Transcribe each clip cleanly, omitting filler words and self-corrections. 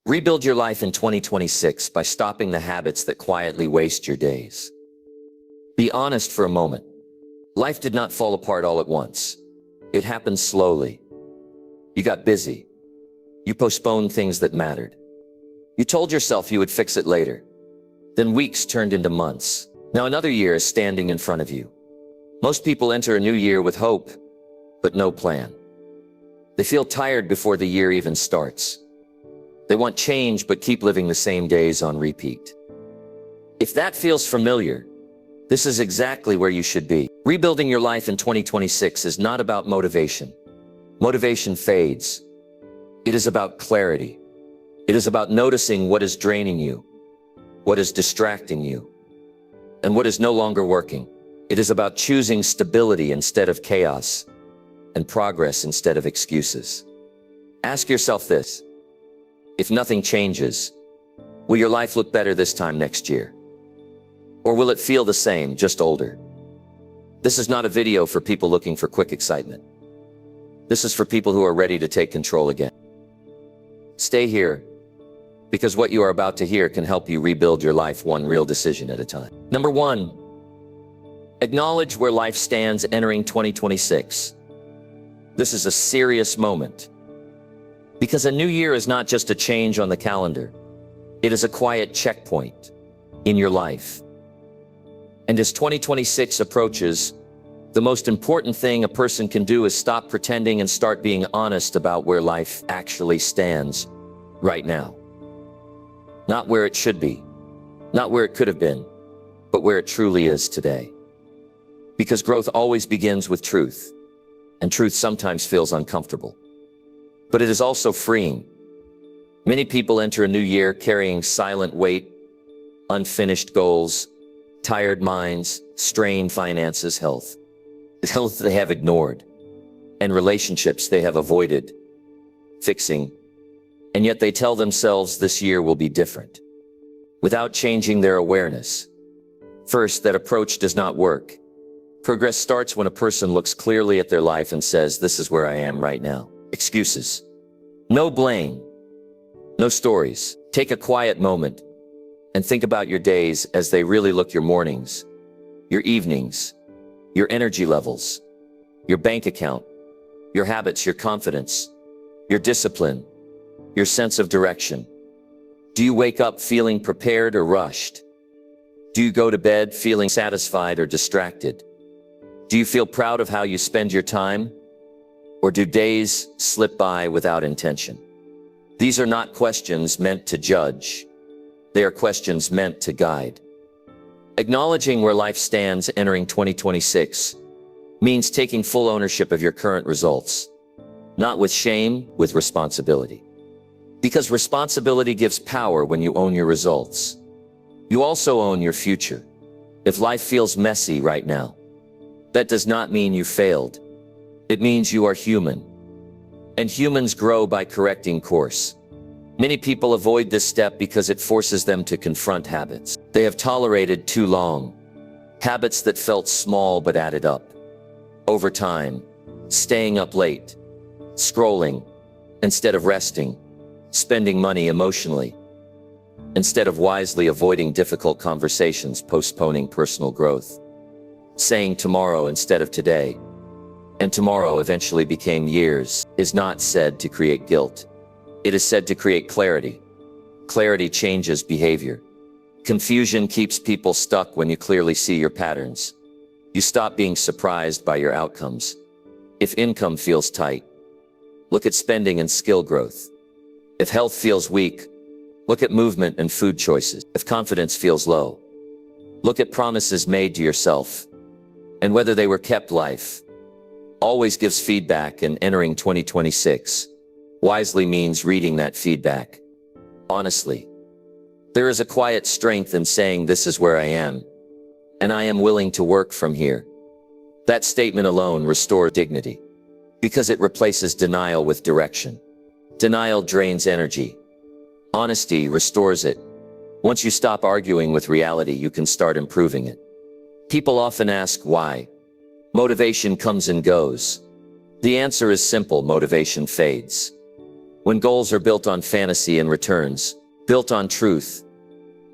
Rebuild your life in 2026 by stopping the habits that quietly waste your days. Be honest for a moment. Life did not fall apart all at once. It happened slowly. You got busy. You postponed things that mattered. You told yourself you would fix it later. Then weeks turned into months. Now another year is standing in front of you. Most people enter a new year with hope, but no plan. They feel tired before the year even starts. They want change, but keep living the same days on repeat. If that feels familiar, this is exactly where you should be. Rebuilding your life in 2026 is not about motivation. Motivation fades. It is about clarity. It is about noticing what is draining you, what is distracting you, and what is no longer working. It is about choosing stability instead of chaos and progress instead of excuses. Ask yourself this: if nothing changes, will your life look better this time next year? Or will it feel the same, just older? This is not a video for people looking for quick excitement. This is for people who are ready to take control again. Stay here, because what you are about to hear can help you rebuild your life one real decision at a time. Number 1, acknowledge where life stands entering 2026. This is a serious moment. Because a new year is not just a change on the calendar. It is a quiet checkpoint in your life. And as 2026 approaches, the most important thing a person can do is stop pretending and start being honest about where life actually stands right now. Not where it should be, not where it could have been, but where it truly is today. Because growth always begins with truth, and truth sometimes feels uncomfortable. But it is also freeing. Many people enter a new year carrying silent weight, unfinished goals, tired minds, strained finances, health they have ignored, and relationships they have avoided fixing. And yet they tell themselves this year will be different, without changing their awareness. First, that approach does not work. Progress starts when a person looks clearly at their life and says, this is where I am right now. Excuses. No blame. No stories. Take a quiet moment and think about your days as they really look: your mornings, your evenings, your energy levels, your bank account, your habits, your confidence, your discipline, your sense of direction. Do you wake up feeling prepared or rushed? Do you go to bed feeling satisfied or distracted? Do you feel proud of how you spend your time? Or do days slip by without intention? These are not questions meant to judge. They are questions meant to guide. Acknowledging where life stands entering 2026 means taking full ownership of your current results, not with shame, with responsibility. Because responsibility gives power when you own your results. You also own your future. If life feels messy right now, that does not mean you failed. It means you are human. And humans grow by correcting course. Many people avoid this step because it forces them to confront habits they have tolerated too long. Habits that felt small but added up. Over time, staying up late, scrolling instead of resting, spending money emotionally instead of wisely, avoiding difficult conversations, postponing personal growth, saying tomorrow instead of today. And tomorrow eventually became years. Is not said to create guilt. It is said to create clarity. Clarity changes behavior. Confusion keeps people stuck when you clearly see your patterns. You stop being surprised by your outcomes. If income feels tight, look at spending and skill growth. If health feels weak, look at movement and food choices. If confidence feels low, look at promises made to yourself and whether they were kept. Life always gives feedback, and entering 2026 wisely means reading that feedback honestly. There is a quiet strength in saying, this is where I am, and I am willing to work from here. That statement alone restores dignity, because it replaces denial with direction. Denial drains energy. Honesty restores it. Once you stop arguing with reality, you can start improving it. People often ask why motivation comes and goes. The answer is simple: motivation fades. When goals are built on fantasy and returns, built on truth,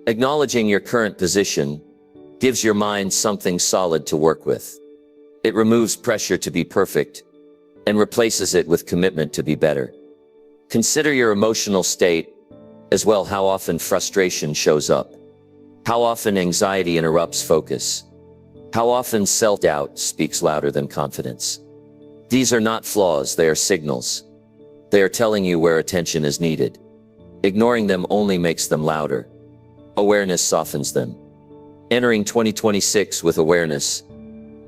acknowledging your current position gives your mind something solid to work with. It removes pressure to be perfect and replaces it with commitment to be better. Consider your emotional state as well. How often frustration shows up? How often anxiety interrupts focus? How often self-doubt speaks louder than confidence? These are not flaws, they are signals. They are telling you where attention is needed. Ignoring them only makes them louder. Awareness softens them. Entering 2026 with awareness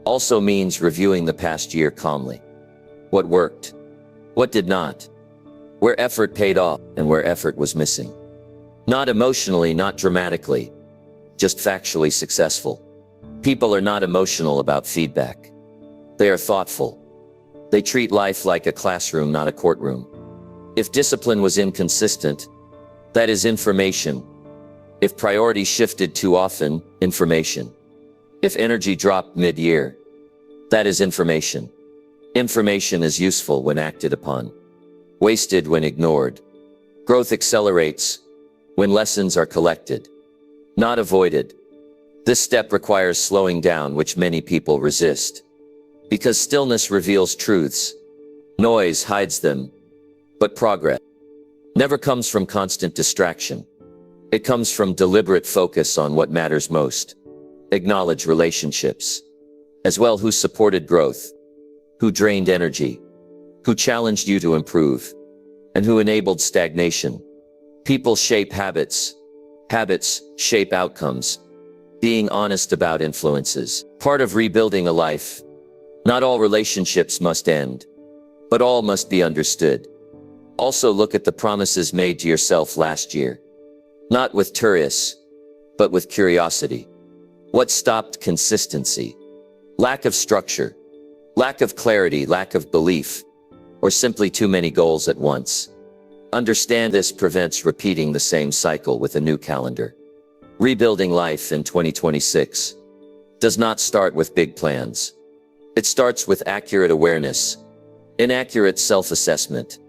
also means reviewing the past year calmly. What worked? What did not? Where effort paid off and where effort was missing. Not emotionally, not dramatically, just factually successful. People are not emotional about feedback. They are thoughtful. They treat life like a classroom, not a courtroom. If discipline was inconsistent, that is information. If priorities shifted too often, information. If energy dropped mid-year, that is information. Information is useful when acted upon, wasted when ignored. Growth accelerates when lessons are collected, not avoided. This step requires slowing down, which many people resist. Because stillness reveals truths, noise hides them, but progress never comes from constant distraction. It comes from deliberate focus on what matters most. Acknowledge relationships as well, who supported growth, who drained energy, who challenged you to improve, and who enabled stagnation. People shape habits. Habits shape outcomes. Being honest about influences. Part of rebuilding a life. Not all relationships must end, but all must be understood. Also look at the promises made to yourself last year. Not with tourists, but with curiosity. What stopped? Consistency. Lack of structure. Lack of clarity, lack of belief, or simply too many goals at once. Understand this prevents repeating the same cycle with a new calendar. Rebuilding life in 2026 does not start with big plans. It starts with accurate awareness. Inaccurate self-assessment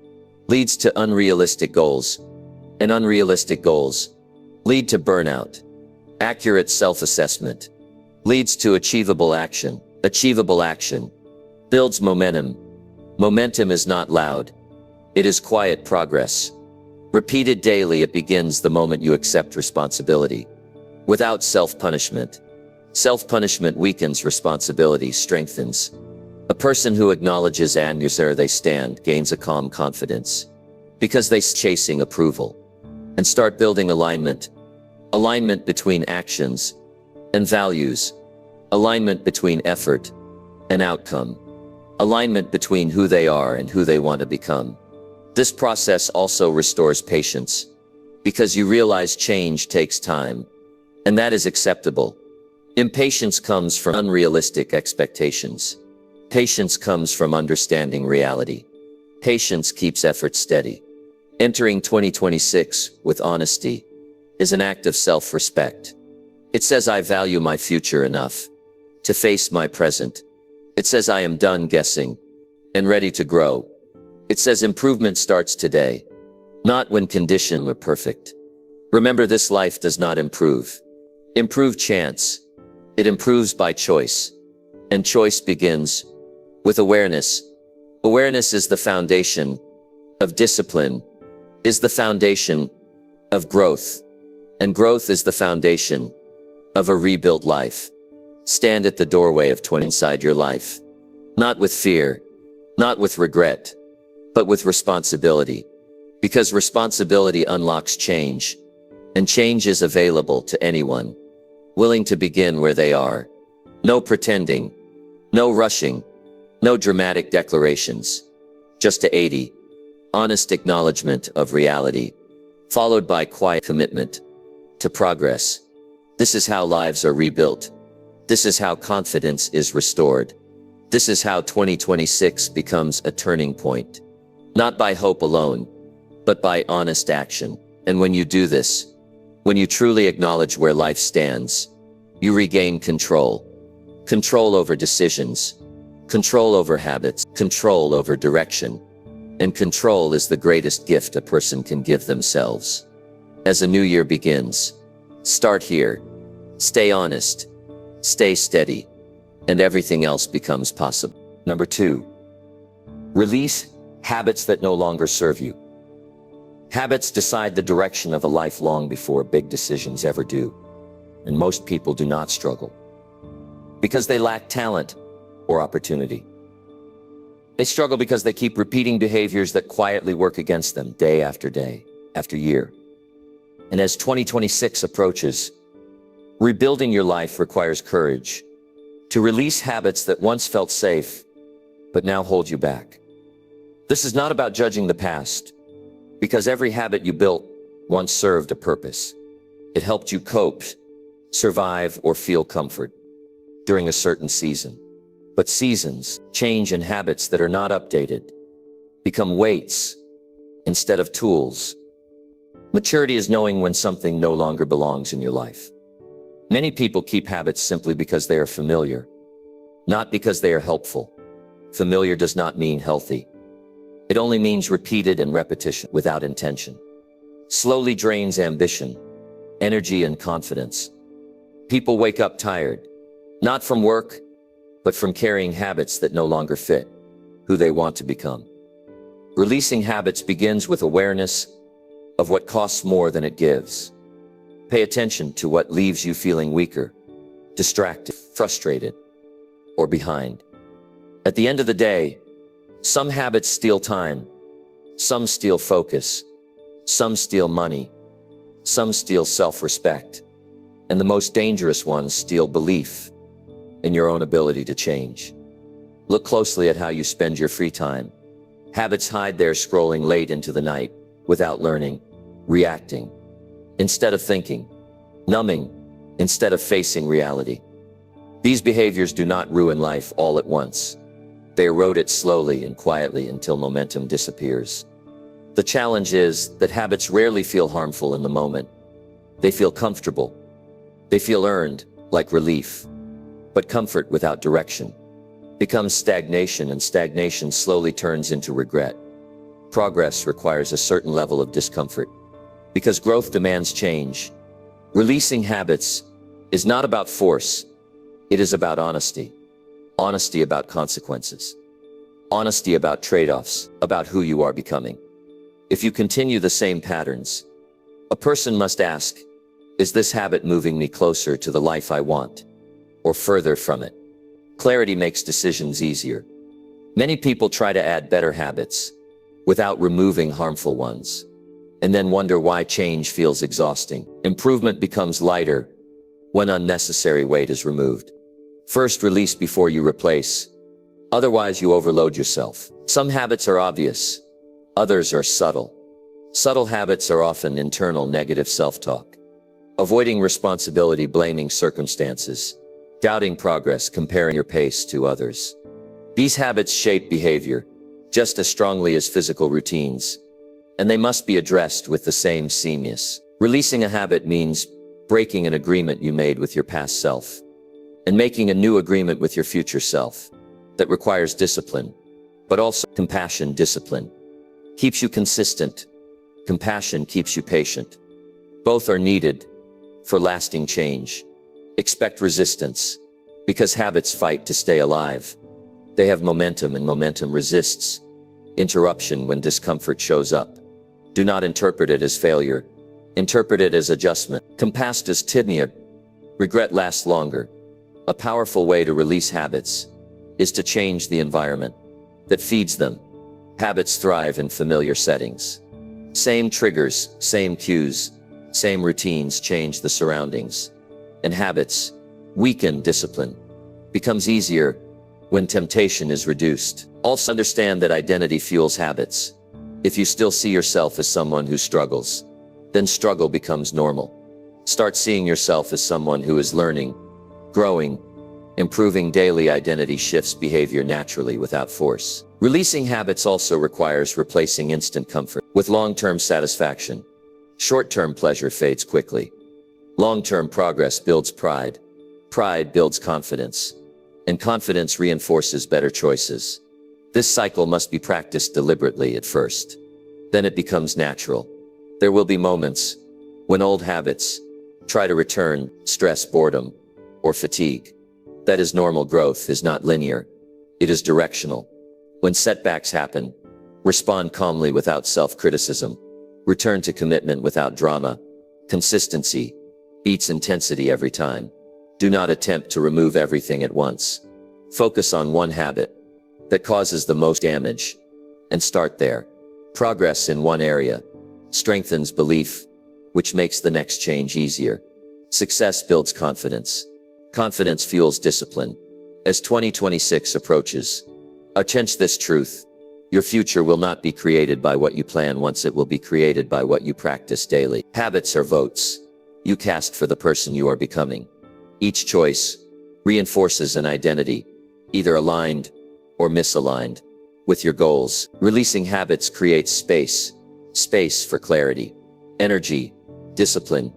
leads to unrealistic goals, and unrealistic goals lead to burnout. Accurate self-assessment leads to achievable action. Achievable action builds momentum. Momentum is not loud. It is quiet progress. Repeated daily, it begins the moment you accept responsibility. Without self-punishment. Self-punishment weakens, responsibility strengthens. A person who acknowledges and where they stand gains a calm confidence. Because they chasing approval. And start building alignment. Alignment between actions and values. Alignment between effort and outcome. Alignment between who they are and who they want to become. This process also restores patience, because you realize change takes time, and that is acceptable. Impatience comes from unrealistic expectations. Patience comes from understanding reality. Patience keeps effort steady. Entering 2026 with honesty is an act of self-respect. It says I value my future enough to face my present. It says I am done guessing and ready to grow. It says improvement starts today, not when conditions are perfect. Remember, this life does not improve chance. It improves by choice. And choice begins with awareness. Awareness is the foundation of discipline, is the foundation of growth, and growth is the foundation of a rebuilt life. Stand at the doorway of 20 inside your life. Not with fear, not with regret, but with responsibility. Because responsibility unlocks change, and change is available to anyone willing to begin where they are. No pretending, no rushing, no dramatic declarations. Just a 80. Honest acknowledgement of reality, followed by quiet commitment to progress. This is how lives are rebuilt. This is how confidence is restored. This is how 2026 becomes a turning point. Not by hope alone, but by honest action. And when you do this, when you truly acknowledge where life stands, you regain control. Control over decisions, control over habits, control over direction. And control is the greatest gift a person can give themselves. As a new year begins, start here. Stay honest. Stay steady. And everything else becomes possible. Number 2. Release habits that no longer serve you. Habits decide the direction of a life long before big decisions ever do. And most people do not struggle because they lack talent or opportunity. They struggle because they keep repeating behaviors that quietly work against them day after year. And as 2026 approaches, rebuilding your life requires courage to release habits that once felt safe, but now hold you back. This is not about judging the past, because every habit you built once served a purpose. It helped you cope, survive, or feel comfort during a certain season. But seasons change, and habits that are not updated become weights instead of tools. Maturity is knowing when something no longer belongs in your life. Many people keep habits simply because they are familiar, not because they are helpful. Familiar does not mean healthy. It only means repeated and repetition without intention. Slowly drains ambition, energy, and confidence. People wake up tired, not from work, but from carrying habits that no longer fit who they want to become. Releasing habits begins with awareness of what costs more than it gives. Pay attention to what leaves you feeling weaker, distracted, frustrated, or behind. At the end of the day, some habits steal time, some steal focus, some steal money, some steal self-respect, and the most dangerous ones steal belief in your own ability to change. Look closely at how you spend your free time. Habits hide there, scrolling late into the night without learning, reacting instead of thinking, numbing instead of facing reality. These behaviors do not ruin life all at once. They erode it slowly and quietly until momentum disappears. The challenge is that habits rarely feel harmful in the moment. They feel comfortable. They feel earned, like relief. But comfort without direction becomes stagnation, and stagnation slowly turns into regret. Progress requires a certain level of discomfort because growth demands change. Releasing habits is not about force. It is about honesty. Honesty about consequences. Honesty about trade-offs, about who you are becoming. If you continue the same patterns, a person must ask, is this habit moving me closer to the life I want, or further from it? Clarity makes decisions easier. Many people try to add better habits without removing harmful ones, and then wonder why change feels exhausting. Improvement becomes lighter when unnecessary weight is removed. First, release before you replace. Otherwise, you overload yourself. Some habits are obvious. Others are subtle. Subtle habits are often internal negative self-talk. Avoiding responsibility, blaming circumstances, doubting progress, comparing your pace to others. These habits shape behavior just as strongly as physical routines, and they must be addressed with the same seriousness. Releasing a habit means breaking an agreement you made with your past self and making a new agreement with your future self that requires discipline, but also compassion. Discipline keeps you consistent. Compassion keeps you patient. Both are needed for lasting change. Expect resistance because habits fight to stay alive. They have momentum, and momentum resists interruption when discomfort shows up. Do not interpret it as failure. Interpret it as adjustment. Compastus tidnia. Regret lasts longer. A powerful way to release habits is to change the environment that feeds them. Habits thrive in familiar settings. Same triggers, same cues, same routines change the surroundings. And habits weaken discipline. Becomes easier when temptation is reduced. Also understand that identity fuels habits. If you still see yourself as someone who struggles, then struggle becomes normal. Start seeing yourself as someone who is learning, growing, improving. Daily identity shifts behavior naturally without force. Releasing habits also requires replacing instant comfort with long-term satisfaction. Short-term pleasure fades quickly. Long-term progress builds pride. Pride builds confidence, and confidence reinforces better choices. This cycle must be practiced deliberately at first. Then it becomes natural. There will be moments when old habits try to return, stress, boredom, or fatigue. That is normal. Growth is not linear. It is directional. When setbacks happen, respond calmly without self-criticism. Return to commitment without drama. Consistency beats intensity every time. Do not attempt to remove everything at once. Focus on one habit that causes the most damage and start there. Progress in one area strengthens belief, which makes the next change easier. Success builds confidence. Confidence fuels discipline. As 2026 approaches, attach this truth. Your future will not be created by what you plan once, it will be created by what you practice daily. Habits are votes you cast for the person you are becoming. Each choice reinforces an identity, either aligned or misaligned with your goals. Releasing habits creates space for clarity, energy, discipline,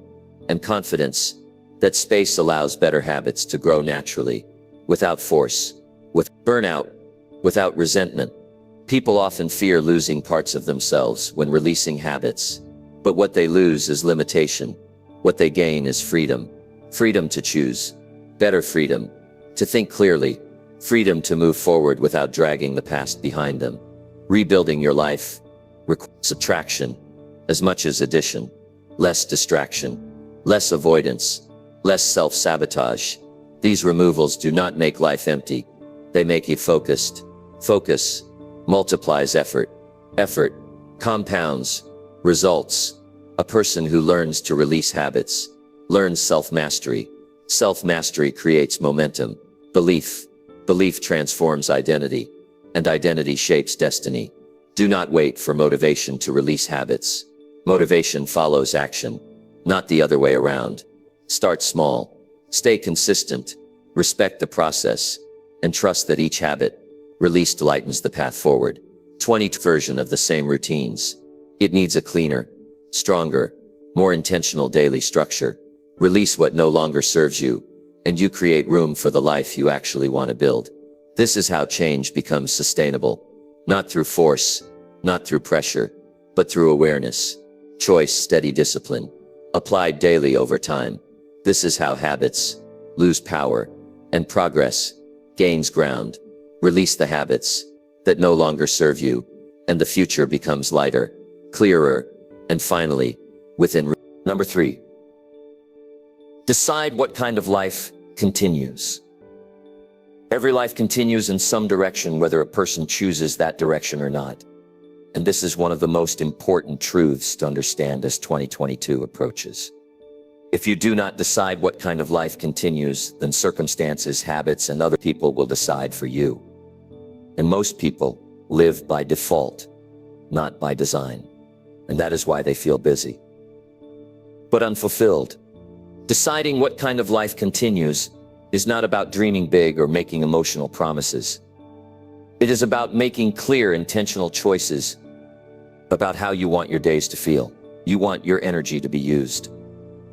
and confidence. That space allows better habits to grow naturally, without force, with burnout, without resentment. People often fear losing parts of themselves when releasing habits, but what they lose is limitation. What they gain is freedom. Freedom to choose, better freedom to think clearly, freedom to move forward without dragging the past behind them. Rebuilding your life requires subtraction as much as addition. Less distraction, less avoidance, less self-sabotage. These removals do not make life empty. They make it focused. Focus multiplies effort. Effort compounds results. A person who learns to release habits learns self-mastery. Self-mastery creates momentum. Belief transforms identity, and identity shapes destiny. Do not wait for motivation to release habits. Motivation follows action, not the other way around. Start small, stay consistent, respect the process, and trust that each habit released lightens the path forward. 20th version of the same routines. It needs a cleaner, stronger, more intentional daily structure. Release what no longer serves you, and you create room for the life you actually want to build. This is how change becomes sustainable. Not through force, not through pressure, but through awareness, choice, steady discipline, applied daily over time. This is how habits lose power and progress gains ground. Release the habits that no longer serve you, and the future becomes lighter, clearer, and finally, within. Number 3. Decide what kind of life continues. Every life continues in some direction, whether a person chooses that direction or not. And this is one of the most important truths to understand as 2022 approaches. If you do not decide what kind of life continues, then circumstances, habits, and other people will decide for you. And most people live by default, not by design. And that is why they feel busy, but unfulfilled. Deciding what kind of life continues is not about dreaming big or making emotional promises. It is about making clear, intentional choices about how you want your days to feel. You want your energy to be used,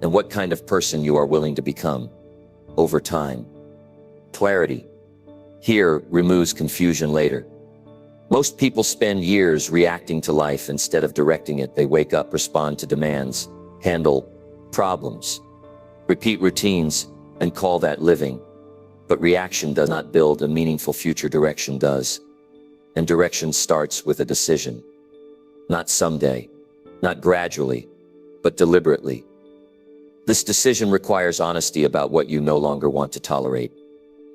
and what kind of person you are willing to become over time. Clarity here removes confusion later. Most people spend years reacting to life instead of directing it. They wake up, respond to demands, handle problems, repeat routines, and call that living. But reaction does not build a meaningful future. Direction does. And direction starts with a decision. Not someday, not gradually, but deliberately. This decision requires honesty about what you no longer want to tolerate.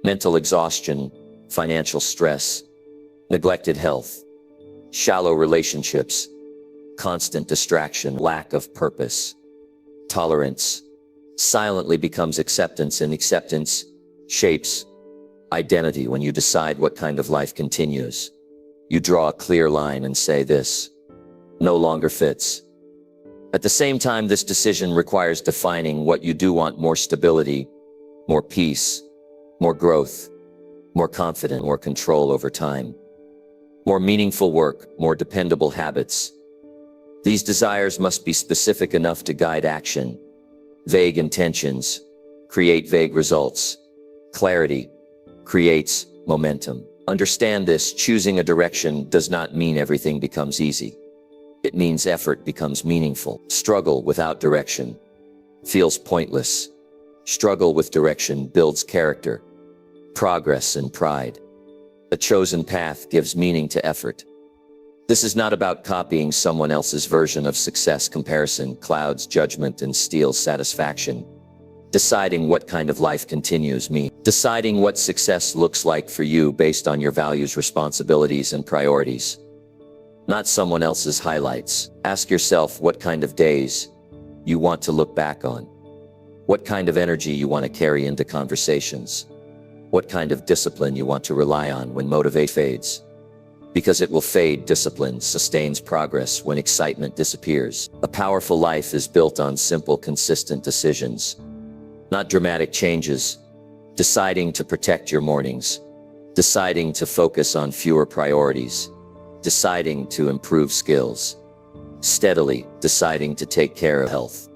Mental exhaustion, financial stress, neglected health, shallow relationships, constant distraction, lack of purpose. Tolerance silently becomes acceptance, and acceptance shapes identity. When you decide what kind of life continues, you draw a clear line and say, this no longer fits. At the same time, this decision requires defining what you do want: more stability, more peace, more growth, more confidence, more control over time, more meaningful work, more dependable habits. These desires must be specific enough to guide action. Vague intentions create vague results. Clarity creates momentum. Understand this: choosing a direction does not mean everything becomes easy. It means effort becomes meaningful. Struggle without direction feels pointless. Struggle with direction builds character, progress, and pride. A chosen path gives meaning to effort. This is not about copying someone else's version of success. Comparison clouds judgment and steals satisfaction. Deciding what kind of life continues means deciding what success looks like for you based on your values, responsibilities, and priorities, not someone else's highlights. Ask yourself what kind of days you want to look back on, what kind of energy you want to carry into conversations, what kind of discipline you want to rely on when motivation fades. Because it will fade. Discipline sustains progress when excitement disappears. A powerful life is built on simple, consistent decisions, not dramatic changes. Deciding to protect your mornings, deciding to focus on fewer priorities, deciding to improve skills steadily, deciding to take care of health,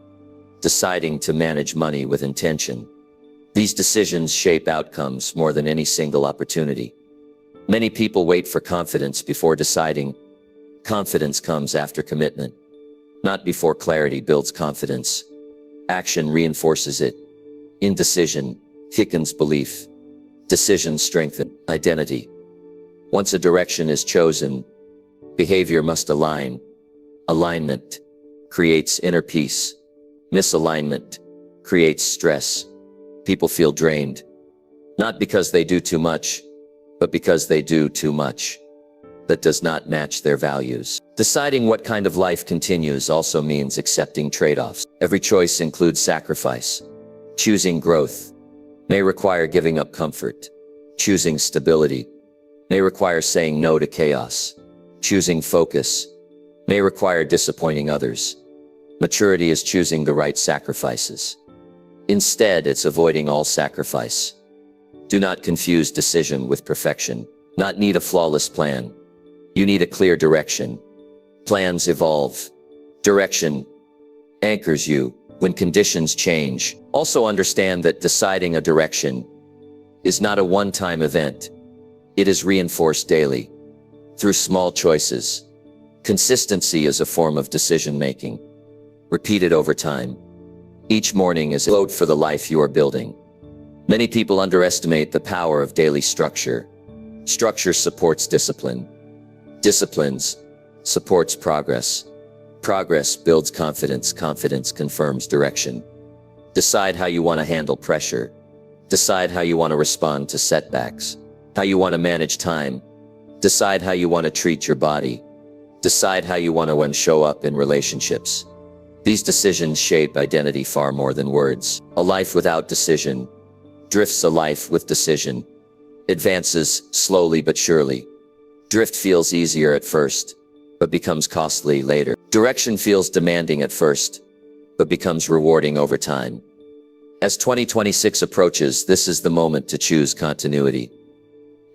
deciding to manage money with intention. These decisions shape outcomes more than any single opportunity. Many people wait for confidence before deciding. Confidence comes after commitment, not before. Clarity builds confidence. Action reinforces it. Indecision thickens belief. Decisions strengthen identity. Once a direction is chosen, behavior must align. Alignment creates inner peace. Misalignment creates stress. People feel drained, not because they do too much, but because they do too much that does not match their values. Deciding what kind of life continues also means accepting trade-offs. Every choice includes sacrifice. Choosing growth may require giving up comfort. Choosing stability may require saying no to chaos. Choosing focus may require disappointing others. Maturity is choosing the right sacrifices. Instead, it's avoiding all sacrifice. Do not confuse decision with perfection. Not need a flawless plan. You need a clear direction. Plans evolve. Direction anchors you when conditions change. Also understand that deciding a direction is not a one-time event. It is reinforced daily through small choices. Consistency is a form of decision-making, repeated over time. Each morning is a load for the life you are building. Many people underestimate the power of daily structure. Structure supports discipline. Disciplines supports progress. Progress builds confidence. Confidence confirms direction. Decide how you want to handle pressure. Decide how you want to respond to setbacks. How you want to manage time. Decide how you want to treat your body. Decide how you want to show up in relationships. These decisions shape identity far more than words. A life without decision drifts. A life with decision advances slowly but surely. Drift feels easier at first, but becomes costly later. Direction feels demanding at first, but becomes rewarding over time. As 2026 approaches, this is the moment to choose continuity.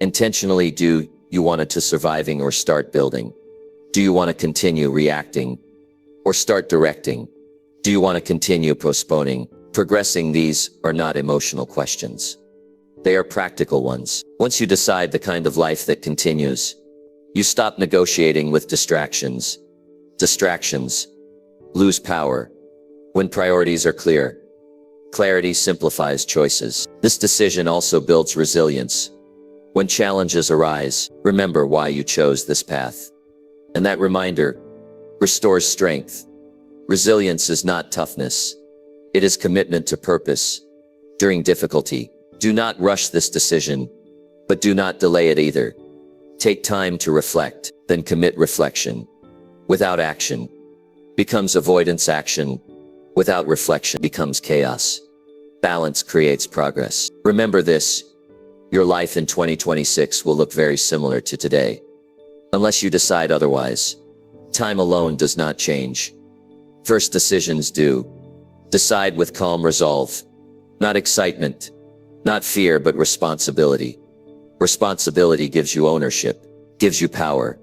Intentionally, do you want it to surviving or start building? Do you want to continue reacting or start directing? Do you want to continue postponing, progressing? These are not emotional questions. They are practical ones. Once you decide the kind of life that continues, you stop negotiating with distractions. Distractions lose power when priorities are clear. Clarity simplifies choices. This decision also builds resilience. When challenges arise, remember why you chose this path. And that reminder restores strength. Resilience is not toughness. It is commitment to purpose. During difficulty, do not rush this decision, but do not delay it either. Take time to reflect, then commit. Reflection without action becomes avoidance. Action without reflection becomes chaos. Balance creates progress. Remember this: your life in 2026 will look very similar to today, unless you decide otherwise. Time alone does not change. First decisions do. Decide with calm resolve. Not excitement, not fear, but responsibility. Responsibility gives you ownership, gives you power.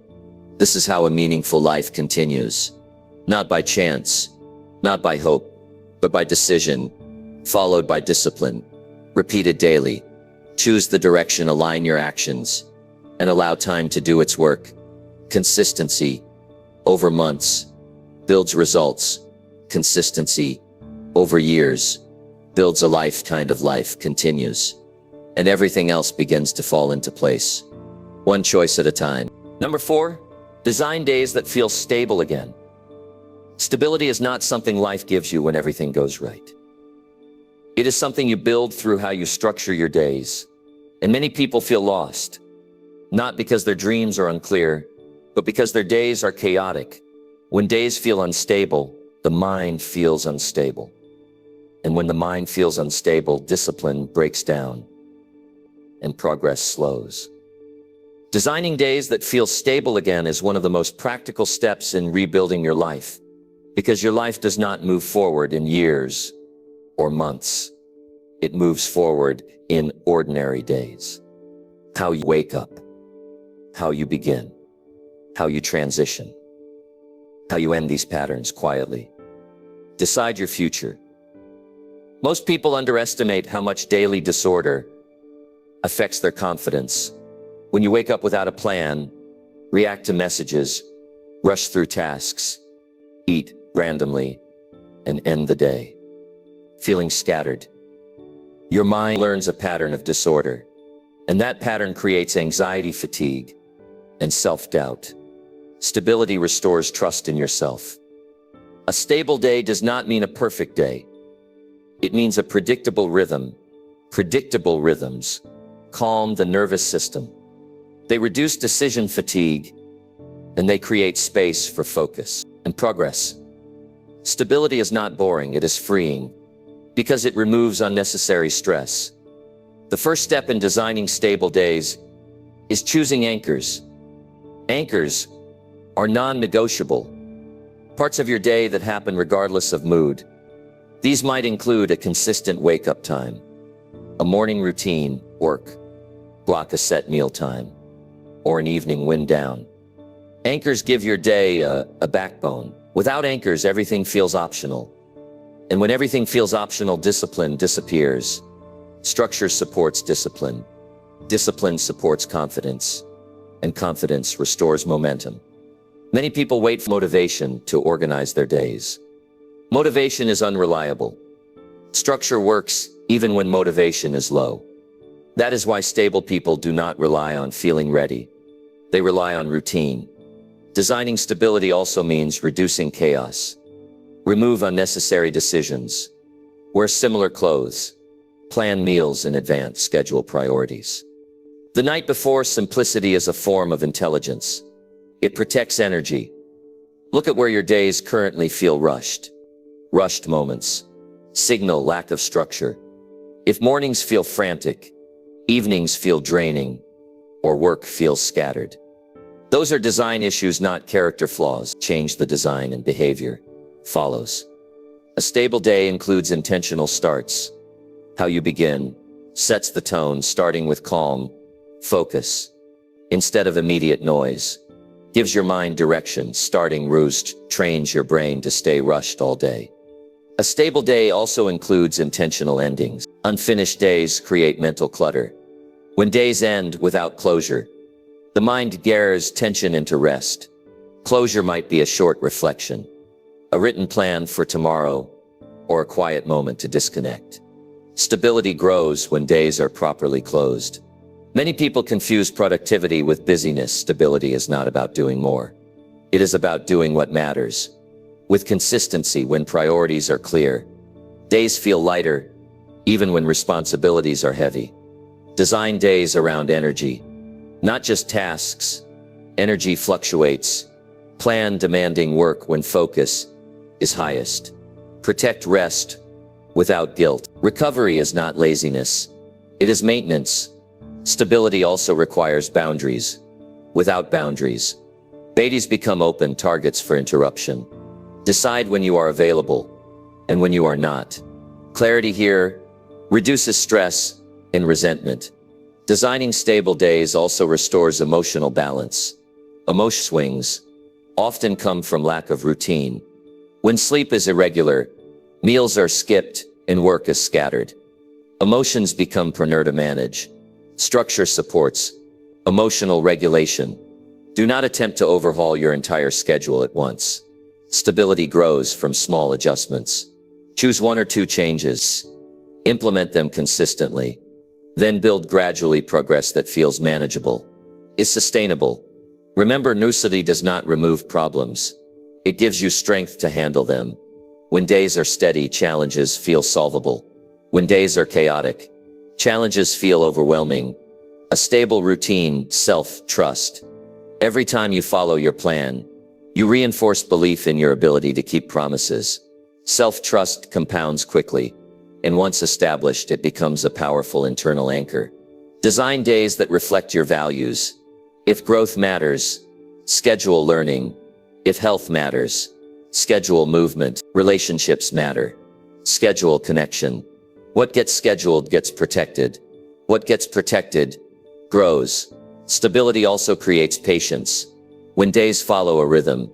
This is how a meaningful life continues. Not by chance, not by hope, but by decision, followed by discipline, repeated daily. Choose the direction, align your actions, and allow time to do its work. Consistency over months builds results. Consistency over years builds a life. Kind of life continues, and everything else begins to fall into place, one choice at a time. Number 4, design days that feel stable again. Stability is not something life gives you when everything goes right. It is something you build through how you structure your days. And many people feel lost, not because their dreams are unclear, but because their days are chaotic. When days feel unstable, the mind feels unstable. And when the mind feels unstable, discipline breaks down and progress slows. Designing days that feel stable again is one of the most practical steps in rebuilding your life, because your life does not move forward in years or months. It moves forward in ordinary days. How you wake up, how you begin, how you transition, how you end these patterns quietly. Decide your future. Most people underestimate how much daily disorder affects their confidence. When you wake up without a plan, react to messages, rush through tasks, eat randomly, and end the day feeling scattered, your mind learns a pattern of disorder, and that pattern creates anxiety, fatigue, and self-doubt. Stability restores trust in yourself. A stable day does not mean a perfect day. It means a predictable rhythm. Predictable rhythms calm the nervous system. They reduce decision fatigue, and they create space for focus and progress. Stability is not boring, it is freeing, because it removes unnecessary stress. The first step in designing stable days is choosing anchors. Anchors are non-negotiable, parts of your day that happen regardless of mood. These might include a consistent wake-up time, a morning routine, work, block a set meal time, or an evening wind down. Anchors give your day a backbone. Without anchors, everything feels optional. And when everything feels optional, discipline disappears. Structure supports discipline. Discipline supports confidence. And confidence restores momentum. Many people wait for motivation to organize their days. Motivation is unreliable. Structure works even when motivation is low. That is why stable people do not rely on feeling ready. They rely on routine. Designing stability also means reducing chaos. Remove unnecessary decisions. Wear similar clothes. Plan meals in advance. Schedule priorities. The night before, simplicity is a form of intelligence. It protects energy. Look at where your days currently feel rushed. Rushed moments signal lack of structure. If mornings feel frantic, evenings feel draining, or work feels scattered, those are design issues, not character flaws. Change the design and behavior follows. A stable day includes intentional starts. How you begin sets the tone, starting with calm, focus, instead of immediate noise. Gives your mind direction. Starting roost trains your brain to stay rushed all day. A stable day also includes intentional endings. Unfinished days create mental clutter. When days end without closure, the mind gears tension into rest. Closure might be a short reflection, a written plan for tomorrow, or a quiet moment to disconnect. Stability grows when days are properly closed. Many people confuse productivity with busyness. Stability is not about doing more. It is about doing what matters. With consistency, when priorities are clear, days feel lighter, even when responsibilities are heavy. Design days around energy, not just tasks. Energy fluctuates. Plan demanding work when focus is highest. Protect rest without guilt. Recovery is not laziness. It is maintenance. Stability also requires boundaries. Without boundaries, babies become open targets for interruption. Decide when you are available and when you are not. Clarity here reduces stress and resentment. Designing stable days also restores emotional balance. Emotion swings often come from lack of routine. When sleep is irregular, meals are skipped, and work is scattered, emotions become harder to manage. Structure supports Emotional regulation. Do not attempt to overhaul your entire schedule at once. Stability grows from small adjustments. Choose one or two changes. Implement them consistently. Then build gradually progress that feels manageable. Is sustainable. Remember, necessity does not remove problems. It gives you strength to handle them. When days are steady, challenges feel solvable. When days are chaotic, challenges feel overwhelming. A stable routine, self-trust. Every time you follow your plan, you reinforce belief in your ability to keep promises. Self-trust compounds quickly, and once established, it becomes a powerful internal anchor. Design days that reflect your values. If growth matters, schedule learning. If health matters, schedule movement. Relationships matter. Schedule connection. What gets scheduled gets protected. What gets protected grows. Stability also creates patience. When days follow a rhythm,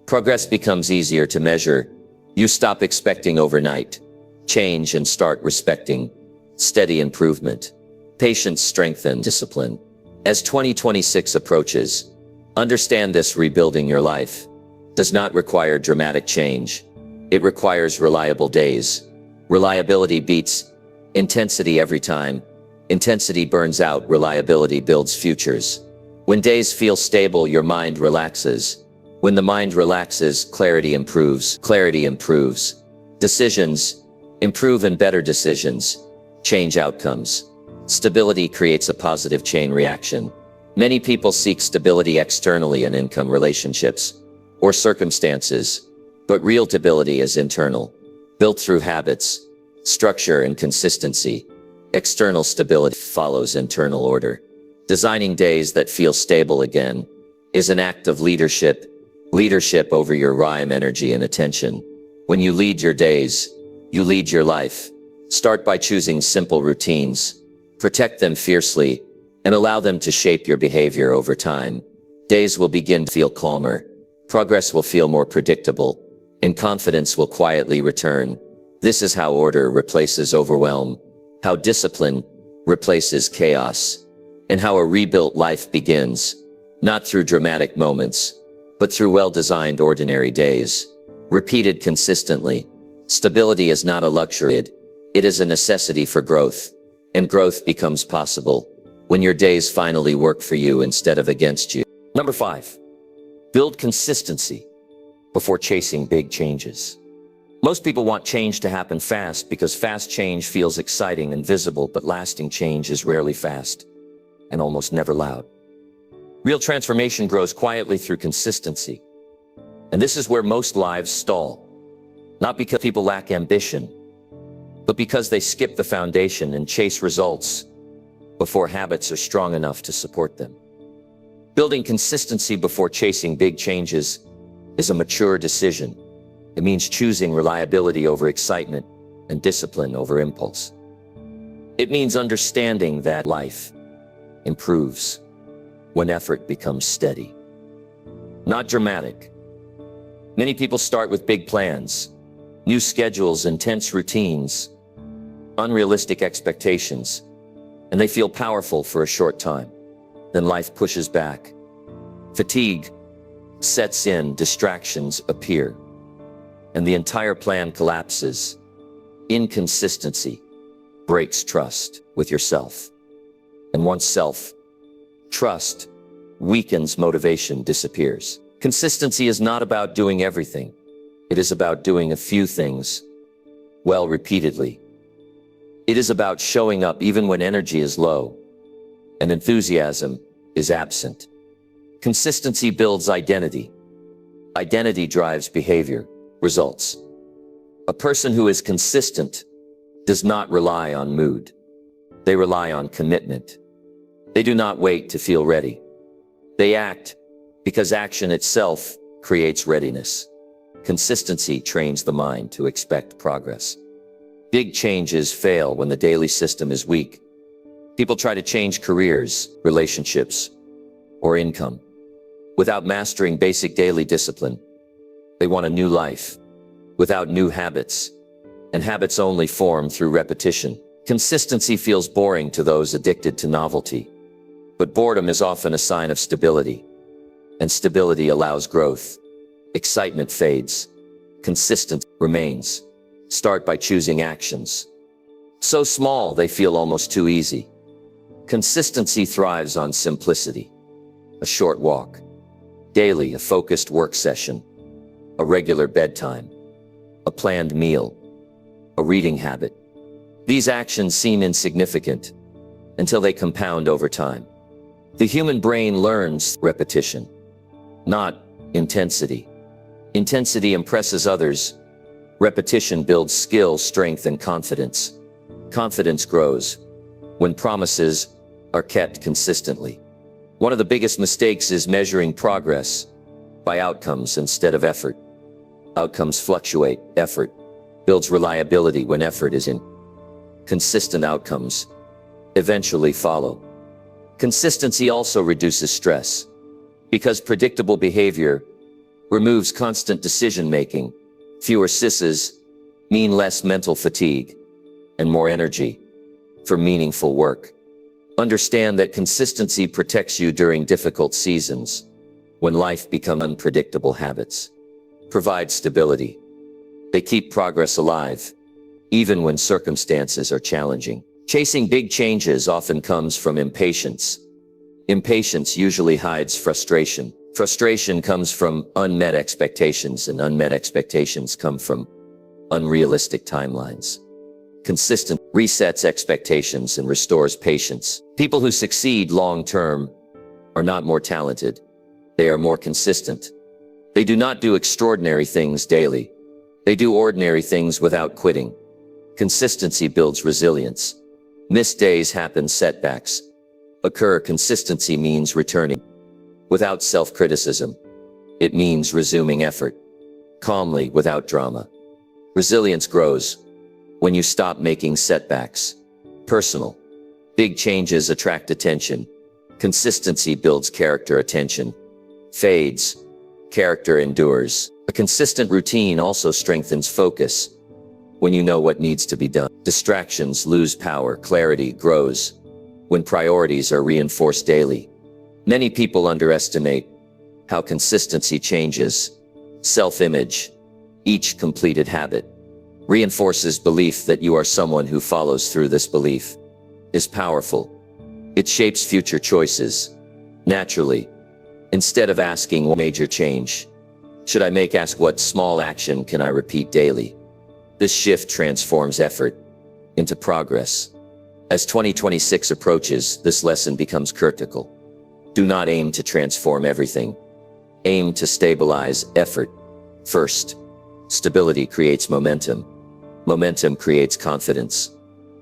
progress becomes easier to measure. You stop expecting overnight change and start respecting steady improvement. Patience strengthens discipline. As 2026 approaches, understand this: rebuilding your life does not require dramatic change. It requires reliable days. Reliability beats intensity every time. Intensity burns out, reliability builds futures. When days feel stable, your mind relaxes. When the mind relaxes, clarity improves. Clarity improves. Decisions improve, and better decisions change outcomes. Stability creates a positive chain reaction. Many people seek stability externally in income, relationships, or circumstances, but real stability is internal, built through habits, structure, and consistency. External stability follows internal order. Designing days that feel stable again is an act of leadership. Leadership over your rhyme, energy, and attention. When you lead your days, you lead your life. Start by choosing simple routines. Protect them fiercely and allow them to shape your behavior over time. Days will begin to feel calmer. Progress will feel more predictable, and confidence will quietly return. This is how order replaces overwhelm, how discipline replaces chaos, and how a rebuilt life begins, not through dramatic moments, but through well-designed ordinary days, repeated consistently. Stability is not a luxury, it is a necessity for growth, and growth becomes possible when your days finally work for you instead of against you. Number 5, build consistency before chasing big changes. Most people want change to happen fast because fast change feels exciting and visible, but lasting change is rarely fast and almost never loud. Real transformation grows quietly through consistency. And this is where most lives stall. Not because people lack ambition, but because they skip the foundation and chase results before habits are strong enough to support them. Building consistency before chasing big changes is a mature decision. It means choosing reliability over excitement and discipline over impulse. It means understanding that life improves when effort becomes steady, not dramatic. Many people start with big plans, new schedules, intense routines, unrealistic expectations, and they feel powerful for a short time. Then life pushes back. Fatigue sets in, distractions appear, and the entire plan collapses. Inconsistency breaks trust with yourself. And once self-trust weakens, motivation disappears. Consistency is not about doing everything. It is about doing a few things well repeatedly. It is about showing up even when energy is low and enthusiasm is absent. Consistency builds identity. Identity drives behavior, results. A person who is consistent does not rely on mood. They rely on commitment. They do not wait to feel ready. They act because action itself creates readiness. Consistency trains the mind to expect progress. Big changes fail when the daily system is weak. People try to change careers, relationships, or income without mastering basic daily discipline. They want a new life without new habits, and habits only form through repetition. Consistency feels boring to those addicted to novelty. But boredom is often a sign of stability, and stability allows growth. Excitement fades. Consistency remains. Start by choosing actions so small they feel almost too easy. Consistency thrives on simplicity. A short walk daily, a focused work session, a regular bedtime, a planned meal, a reading habit. These actions seem insignificant until they compound over time. The human brain learns repetition, not intensity. Intensity impresses others. Repetition builds skill, strength, and confidence. Confidence grows when promises are kept consistently. One of the biggest mistakes is measuring progress by outcomes instead of effort. Outcomes fluctuate. Effort builds reliability when effort is in. Consistent outcomes eventually follow. Consistency also reduces stress because predictable behavior removes constant decision-making. Fewer sisses mean less mental fatigue and more energy for meaningful work. Understand that consistency protects you during difficult seasons when life becomes unpredictable. Habits provide stability. They keep progress alive, even when circumstances are challenging. Chasing big changes often comes from impatience. Impatience usually hides frustration. Frustration comes from unmet expectations, and unmet expectations come from unrealistic timelines. Consistent resets expectations and restores patience. People who succeed long-term are not more talented. They are more consistent. They do not do extraordinary things daily. They do ordinary things without quitting. Consistency builds resilience. Missed days happen, setbacks occur. Consistency means returning without self-criticism. It means resuming effort calmly without drama. Resilience grows when you stop making setbacks personal. Big changes attract attention. Consistency builds character. Attention fades. Character endures. A consistent routine also strengthens focus. When you know what needs to be done, distractions lose power. Clarity grows when priorities are reinforced daily. Many people underestimate how consistency changes self-image. Each completed habit reinforces belief that you are someone who follows through. This belief is powerful. It shapes future choices naturally. Instead of asking what major change should I make, ask what small action can I repeat daily. This shift transforms effort into progress. As 2026 approaches, this lesson becomes critical. Do not aim to transform everything. Aim to stabilize effort first. Stability creates momentum. Momentum creates confidence.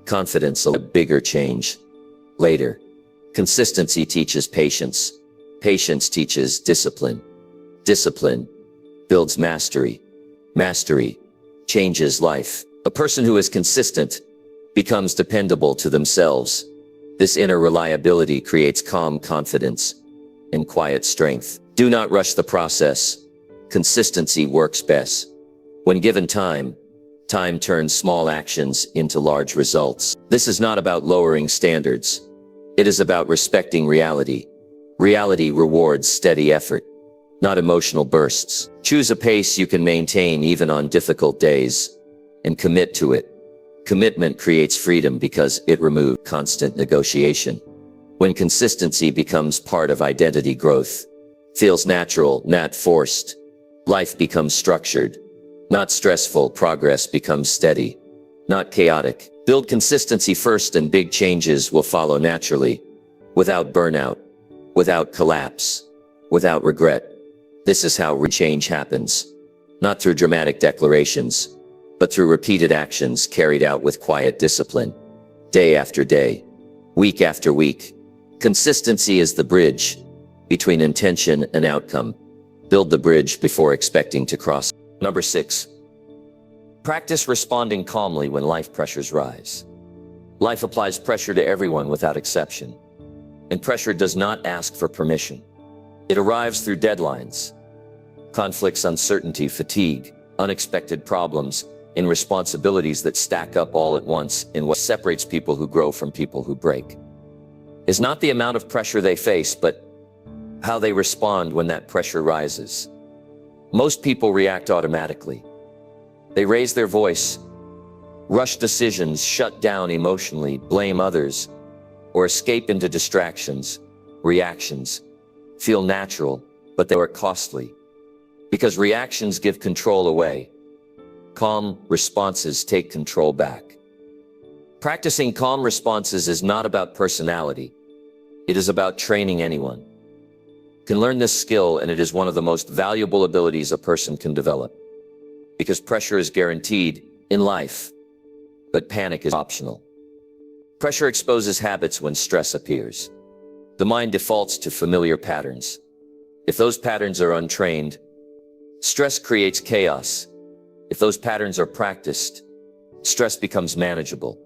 Confidence a bigger change later. Consistency teaches patience. Patience teaches discipline. Discipline builds mastery. Mastery changes life. A person who is consistent becomes dependable to themselves. This inner reliability creates calm confidence and quiet strength. Do not rush the process. Consistency works best when given time. Time turns small actions into large results. This is not about lowering standards. It is about respecting reality. Reality rewards steady effort, not emotional bursts. Choose a pace you can maintain even on difficult days, and commit to it. Commitment creates freedom because it removes constant negotiation. When consistency becomes part of identity, growth feels natural, not forced. Life becomes structured, not stressful. Progress becomes steady, not chaotic. Build consistency first and big changes will follow naturally, without burnout, without collapse, without regret. This is how change happens, not through dramatic declarations, but through repeated actions carried out with quiet discipline. Day after day, week after week. Consistency is the bridge between intention and outcome. Build the bridge before expecting to cross. Number 6. Practice responding calmly when life pressures rise. Life applies pressure to everyone without exception. And pressure does not ask for permission. It arrives through deadlines, conflicts, uncertainty, fatigue, unexpected problems, and responsibilities that stack up all at once in what separates people who grow from people who break. is not the amount of pressure they face, but how they respond when that pressure rises. Most people react automatically. They raise their voice, rush decisions, shut down emotionally, blame others, or escape into distractions. Reactions feel natural, but they are costly, because reactions give control away. Calm responses take control back. Practicing calm responses is not about personality. It is about training. Anyone can learn this skill, and it is one of the most valuable abilities a person can develop. Because pressure is guaranteed in life, but panic is optional. Pressure exposes habits when stress appears. The mind defaults to familiar patterns. If those patterns are untrained, stress creates chaos. If those patterns are practiced, stress becomes manageable.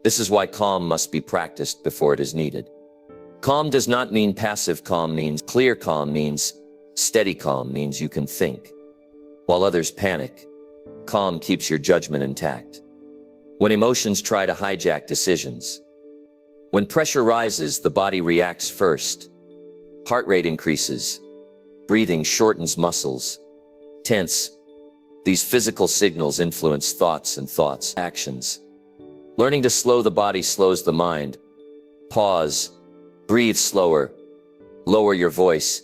This is why calm must be practiced before it is needed. Calm does not mean passive calm. Means clear calm, means steady calm, means you can think. While others panic, calm keeps your judgment intact. When emotions try to hijack decisions, when pressure rises, the body reacts first. Heart rate increases, breathing shortens, muscles tense. These physical signals influence thoughts, and thoughts actions. Learning to slow the body slows the mind. Pause, breathe slower, lower your voice.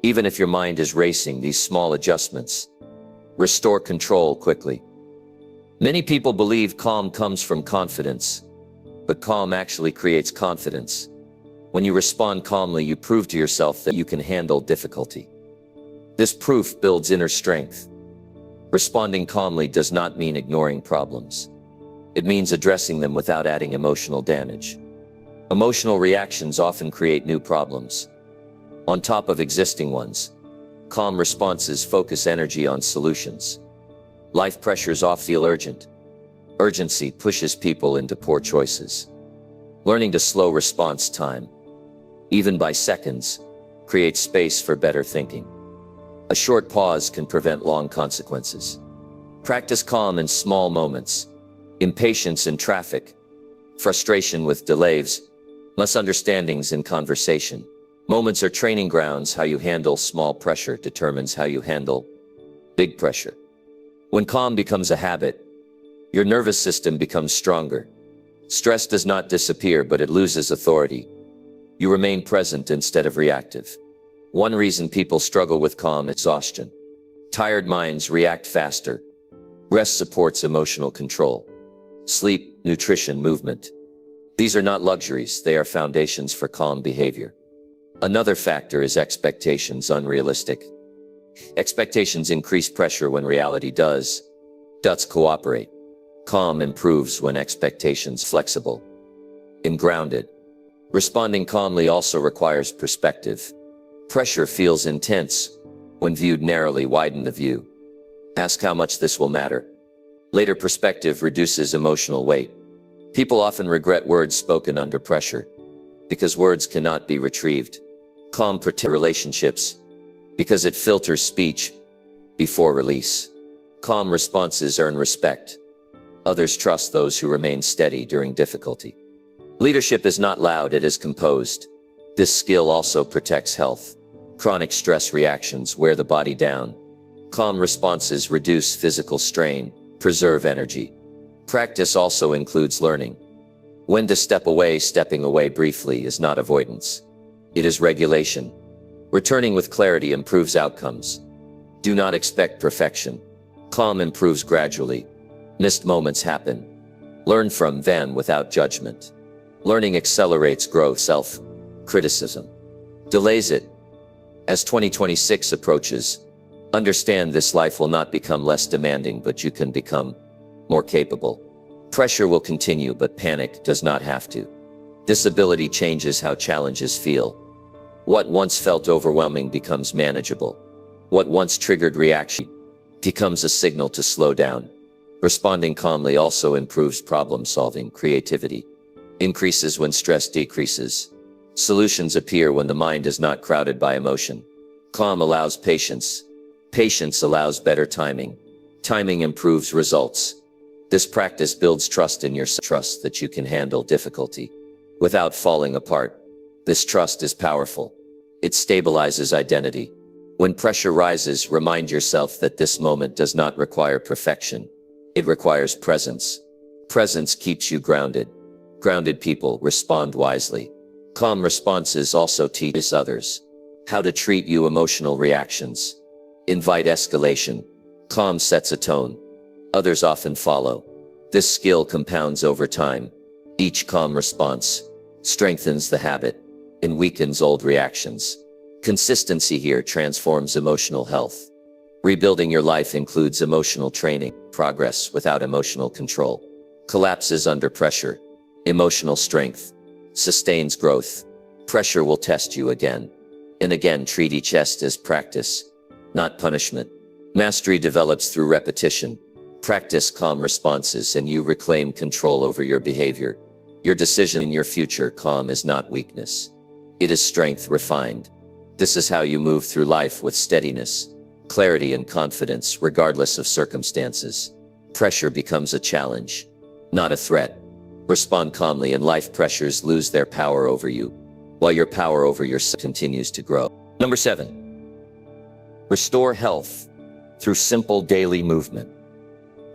Even if your mind is racing, these small adjustments restore control quickly. Many people believe calm comes from confidence, but calm actually creates confidence. When you respond calmly, you prove to yourself that you can handle difficulty. This proof builds inner strength. Responding calmly does not mean ignoring problems. It means addressing them without adding emotional damage. Emotional reactions often create new problems on top of existing ones. Calm responses focus energy on solutions. Life pressures often feel urgent. Urgency pushes people into poor choices. Learning to slow response time, even by seconds, creates space for better thinking. A short pause can prevent long consequences. Practice calm in small moments. Impatience in traffic, frustration with delays, misunderstandings in conversation. Moments are training grounds. How you handle small pressure determines how you handle big pressure. When calm becomes a habit, your nervous system becomes stronger. Stress does not disappear, but it loses authority. You remain present instead of reactive. One reason people struggle with calm: exhaustion. Tired minds react faster. Rest supports emotional control. Sleep, nutrition, movement. These are not luxuries, they are foundations for calm behavior. Another factor is expectations. Unrealistic expectations increase pressure when reality does cooperate. Calm improves when expectations flexible and grounded. Responding calmly also requires perspective. Pressure feels intense when viewed narrowly. Widen the view. Ask how much this will matter. Later perspective reduces emotional weight. People often regret words spoken under pressure because words cannot be retrieved. Calm protects relationships because it filters speech before release. Calm responses earn respect. Others trust those who remain steady during difficulty. Leadership is not loud, it is composed. This skill also protects health. Chronic stress reactions wear the body down. Calm responses reduce physical strain, preserve energy. Practice also includes learning when to step away. Stepping away briefly is not avoidance. It is regulation. Returning with clarity improves outcomes. Do not expect perfection. Calm improves gradually. Missed moments happen. Learn from them without judgment. Learning accelerates growth. Self-criticism delays it. As 2026 approaches, understand this: life will not become less demanding, but you can become more capable. Pressure will continue, but panic does not have to. This ability changes how challenges feel. What once felt overwhelming becomes manageable. What once triggered reaction becomes a signal to slow down. Responding calmly also improves problem-solving. Creativity increases when stress decreases. Solutions appear when the mind is not crowded by emotion. Calm allows patience. Patience allows better timing. Timing improves results. This practice builds trust in yourself, trust that you can handle difficulty. without falling apart. This trust is powerful. It stabilizes identity. When pressure rises, remind yourself that this moment does not require perfection. It requires presence. Presence keeps you grounded. Grounded people respond wisely. Calm responses also teach others how to treat you emotional reactions. Invite escalation. Calm sets a tone. Others often follow. This skill compounds over time. Each calm response strengthens the habit and weakens old reactions. Consistency here transforms emotional health. Rebuilding your life includes emotional training. Progress without emotional control collapses under pressure. Emotional strength sustains growth. Pressure will test you again and again. Treat each test as practice, not punishment. Mastery develops through repetition. Practice calm responses and you reclaim control over your behavior. Your decision in your future. Calm is not weakness. It is strength refined. This is how you move through life with steadiness, clarity, and confidence, regardless of circumstances. Pressure becomes a challenge, not a threat. Respond calmly and life pressures lose their power over you, while your power over yourself continues to grow. Number 7. Restore health through simple daily movement.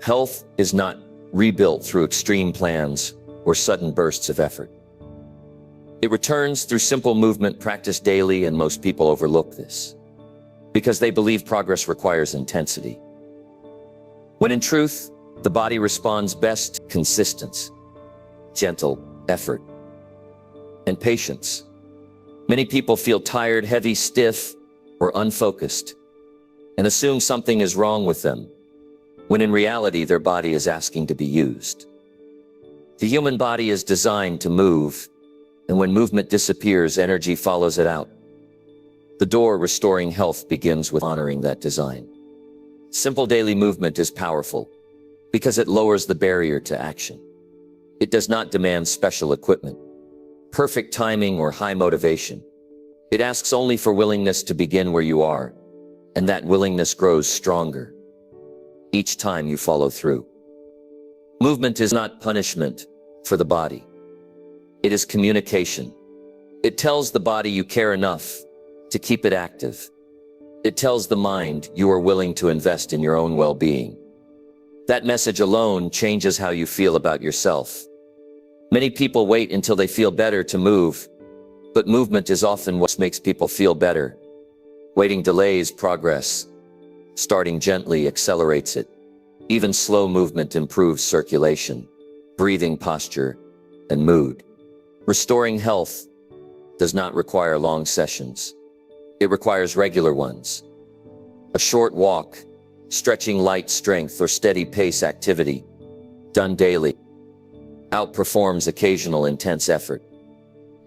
Health is not rebuilt through extreme plans or sudden bursts of effort. It returns through simple movement practiced daily, and most people overlook this because they believe progress requires intensity. When in truth, the body responds best to consistency, gentle effort, and patience. Many people feel tired, heavy, stiff, or unfocused and assume something is wrong with them, when in reality their body is asking to be used. The human body is designed to move, and when movement disappears, energy follows it out. The door restoring health begins with honoring that design. Simple daily movement is powerful because it lowers the barrier to action. It does not demand special equipment, perfect timing, or high motivation. It asks only for willingness to begin where you are, and that willingness grows stronger each time you follow through. Movement is not punishment for the body. It is communication. It tells the body you care enough to keep it active. It tells the mind you are willing to invest in your own well-being. That message alone changes how you feel about yourself. Many people wait until they feel better to move, but movement is often what makes people feel better. Waiting delays progress. Starting gently accelerates it. Even slow movement improves circulation, breathing, posture, and mood. Restoring health does not require long sessions. It requires regular ones. A short walk, stretching, light strength, or steady pace activity, done daily, outperforms occasional intense effort.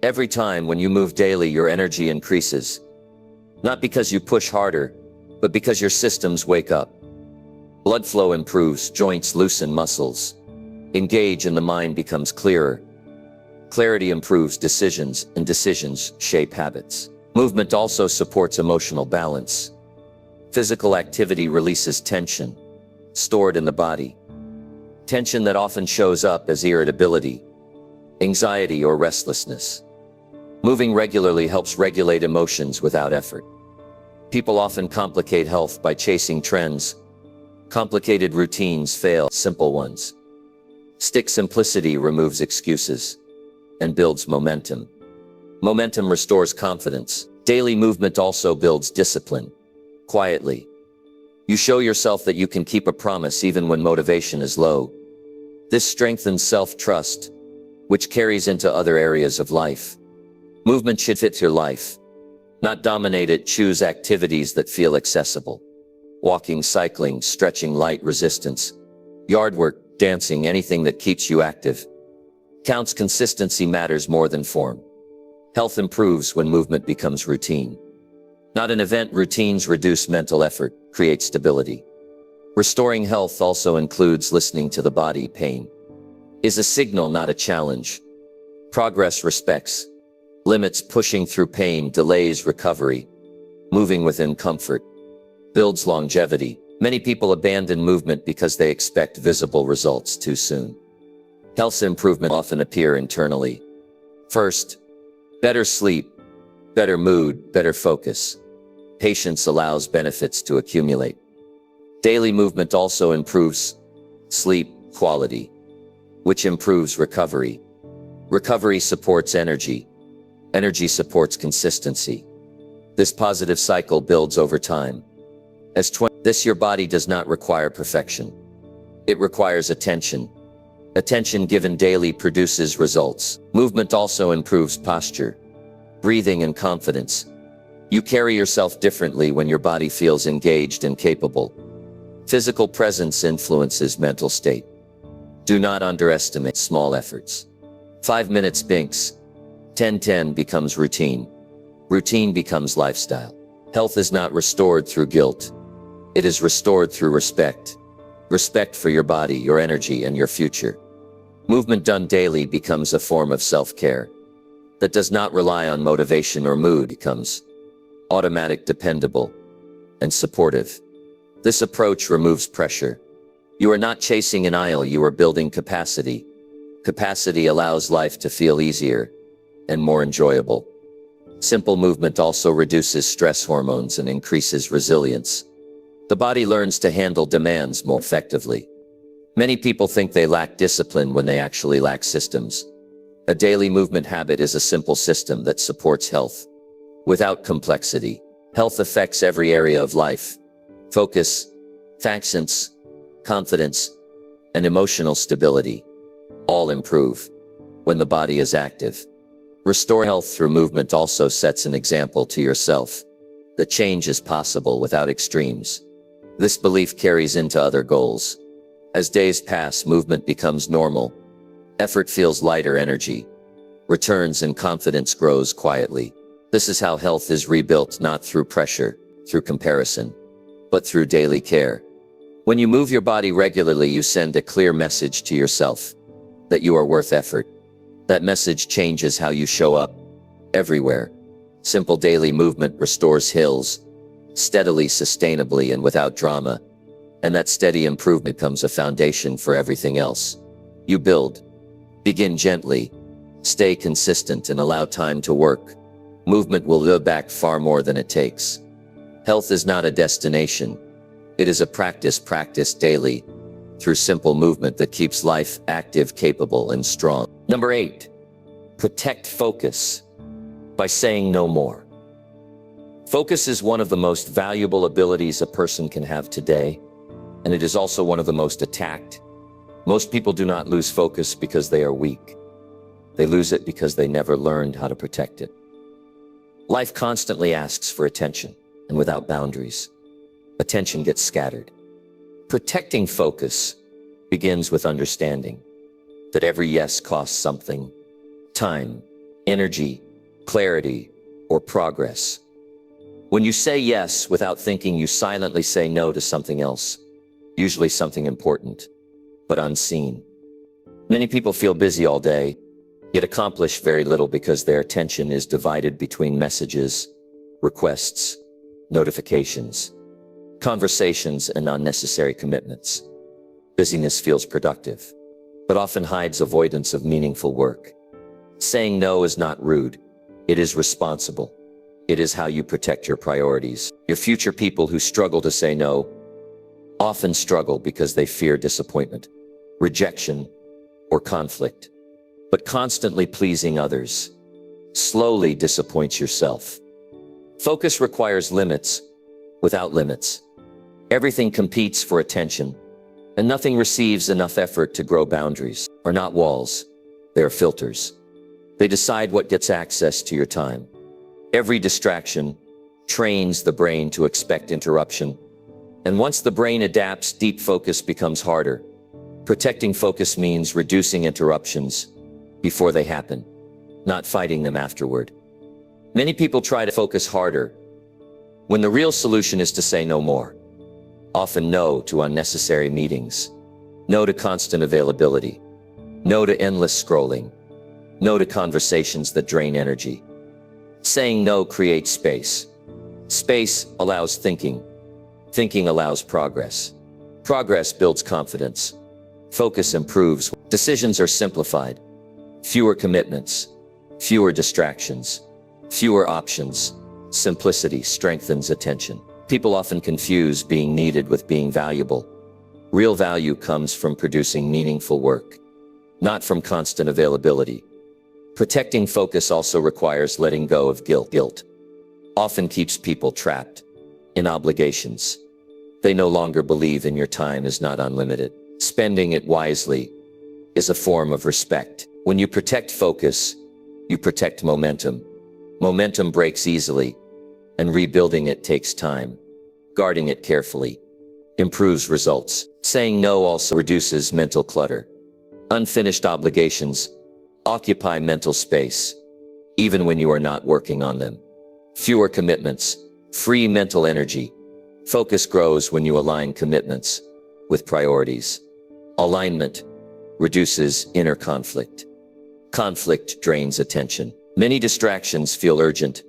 Every time when you move daily, your energy increases. Not because you push harder, but because your systems wake up. Blood flow improves, joints loosen, muscles engage, and the mind becomes clearer. Clarity improves decisions, and decisions shape habits. Movement also supports emotional balance. Physical activity releases tension stored in the body. Tension that often shows up as irritability, anxiety, or restlessness. Moving regularly helps regulate emotions without effort. People often complicate health by chasing trends. Complicated routines fail simple ones. Simplicity removes excuses and builds momentum. Momentum restores confidence. Daily movement also builds discipline. Quietly, you show yourself that you can keep a promise even when motivation is low. This strengthens self-trust, which carries into other areas of life. Movement should fit your life, not dominate it. Choose activities that feel accessible. Walking, cycling, stretching, light resistance, yard work, dancing, anything that keeps you active counts. Consistency matters more than form. Health improves when movement becomes routine, not an event. Routines reduce mental effort, create stability. Restoring health also includes listening to the body. Pain is a signal, not a challenge. Progress respects limits. Pushing through pain delays recovery. Moving within comfort builds longevity. Many people abandon movement because they expect visible results too soon. Health improvement often appear internally. First, better sleep, better mood, better focus. Patience allows benefits to accumulate. Daily movement also improves sleep quality, which improves recovery. Recovery supports energy. Energy supports consistency. This positive cycle builds over time. Your body does not require perfection. It requires attention. Attention given daily produces results. Movement also improves posture, breathing, and confidence. You carry yourself differently when your body feels engaged and capable. Physical presence influences mental state. Do not underestimate small efforts. 5 minutes binks. 10-10 becomes routine. Routine becomes lifestyle. Health is not restored through guilt. It is restored through respect. Respect for your body, your energy, and your future. Movement done daily becomes a form of self-care that does not rely on motivation or mood. Becomes automatic, dependable, and supportive. This approach removes pressure. You are not chasing an ideal, you are building capacity. Capacity allows life to feel easier and more enjoyable. Simple movement also reduces stress hormones and increases resilience. The body learns to handle demands more effectively. Many people think they lack discipline when they actually lack systems. A daily movement habit is a simple system that supports health. Without complexity, health affects every area of life. Focus, patience, confidence, and emotional stability all improve when the body is active. Restore health through movement also sets an example to yourself that change is possible without extremes. This belief carries into other goals. As days pass, movement becomes normal. Effort feels lighter, energy returns, and confidence grows quietly. This is how health is rebuilt, not through pressure, through comparison, but through daily care. When you move your body regularly, you send a clear message to yourself that you are worth effort. That message changes how you show up everywhere. Simple daily movement restores health steadily, sustainably, and without drama. And that steady improvement becomes a foundation for everything else you build. Begin gently, stay consistent, and allow time to work. Movement will go back far more than it takes. Health is not a destination. It is a practice practiced daily through simple movement that keeps life active, capable, and strong. Number 8, protect focus by saying no more. Focus is one of the most valuable abilities a person can have today, and it is also one of the most attacked. Most people do not lose focus because they are weak. They lose it because they never learned how to protect it. Life constantly asks for attention, and without boundaries, attention gets scattered. Protecting focus begins with understanding that every yes costs something: time, energy, clarity, or progress. When you say yes without thinking, you silently say no to something else, usually something important, but unseen. Many people feel busy all day, yet accomplish very little because their attention is divided between messages, requests, notifications, conversations, and unnecessary commitments. Busyness feels productive, but often hides avoidance of meaningful work. Saying no is not rude, it is responsible. It is how you protect your priorities. Your future people who struggle to say no often struggle because they fear disappointment, rejection, or conflict. But constantly pleasing others slowly disappoints yourself. Focus requires limits. Without limits, everything competes for attention, and nothing receives enough effort to grow. Boundaries are not walls, they are filters. They decide what gets access to your time. Every distraction trains the brain to expect interruption, and once the brain adapts, deep focus becomes harder. Protecting focus means reducing interruptions before they happen, not fighting them afterward. Many people try to focus harder when the real solution is to say no more. Often no to unnecessary meetings, no to constant availability, no to endless scrolling, no to conversations that drain energy. Saying no creates space. Space allows thinking. Thinking allows progress. Progress builds confidence. Focus improves. Decisions are simplified. Fewer commitments, Fewer distractions, fewer options. Simplicity strengthens attention. People often confuse being needed with being valuable. Real value comes from producing meaningful work, not from constant availability. Protecting focus also requires letting go of guilt. Guilt often keeps people trapped in obligations. They no longer believe in your time is not unlimited. Spending it wisely is a form of respect. When you protect focus, you protect momentum. Momentum breaks easily, and rebuilding it takes time. Guarding it carefully improves results. Saying no also reduces mental clutter. Unfinished obligations occupy mental space, even when you are not working on them. Fewer commitments free mental energy. Focus grows when you align commitments with priorities. Alignment reduces inner conflict. Conflict drains attention. Many distractions feel urgent,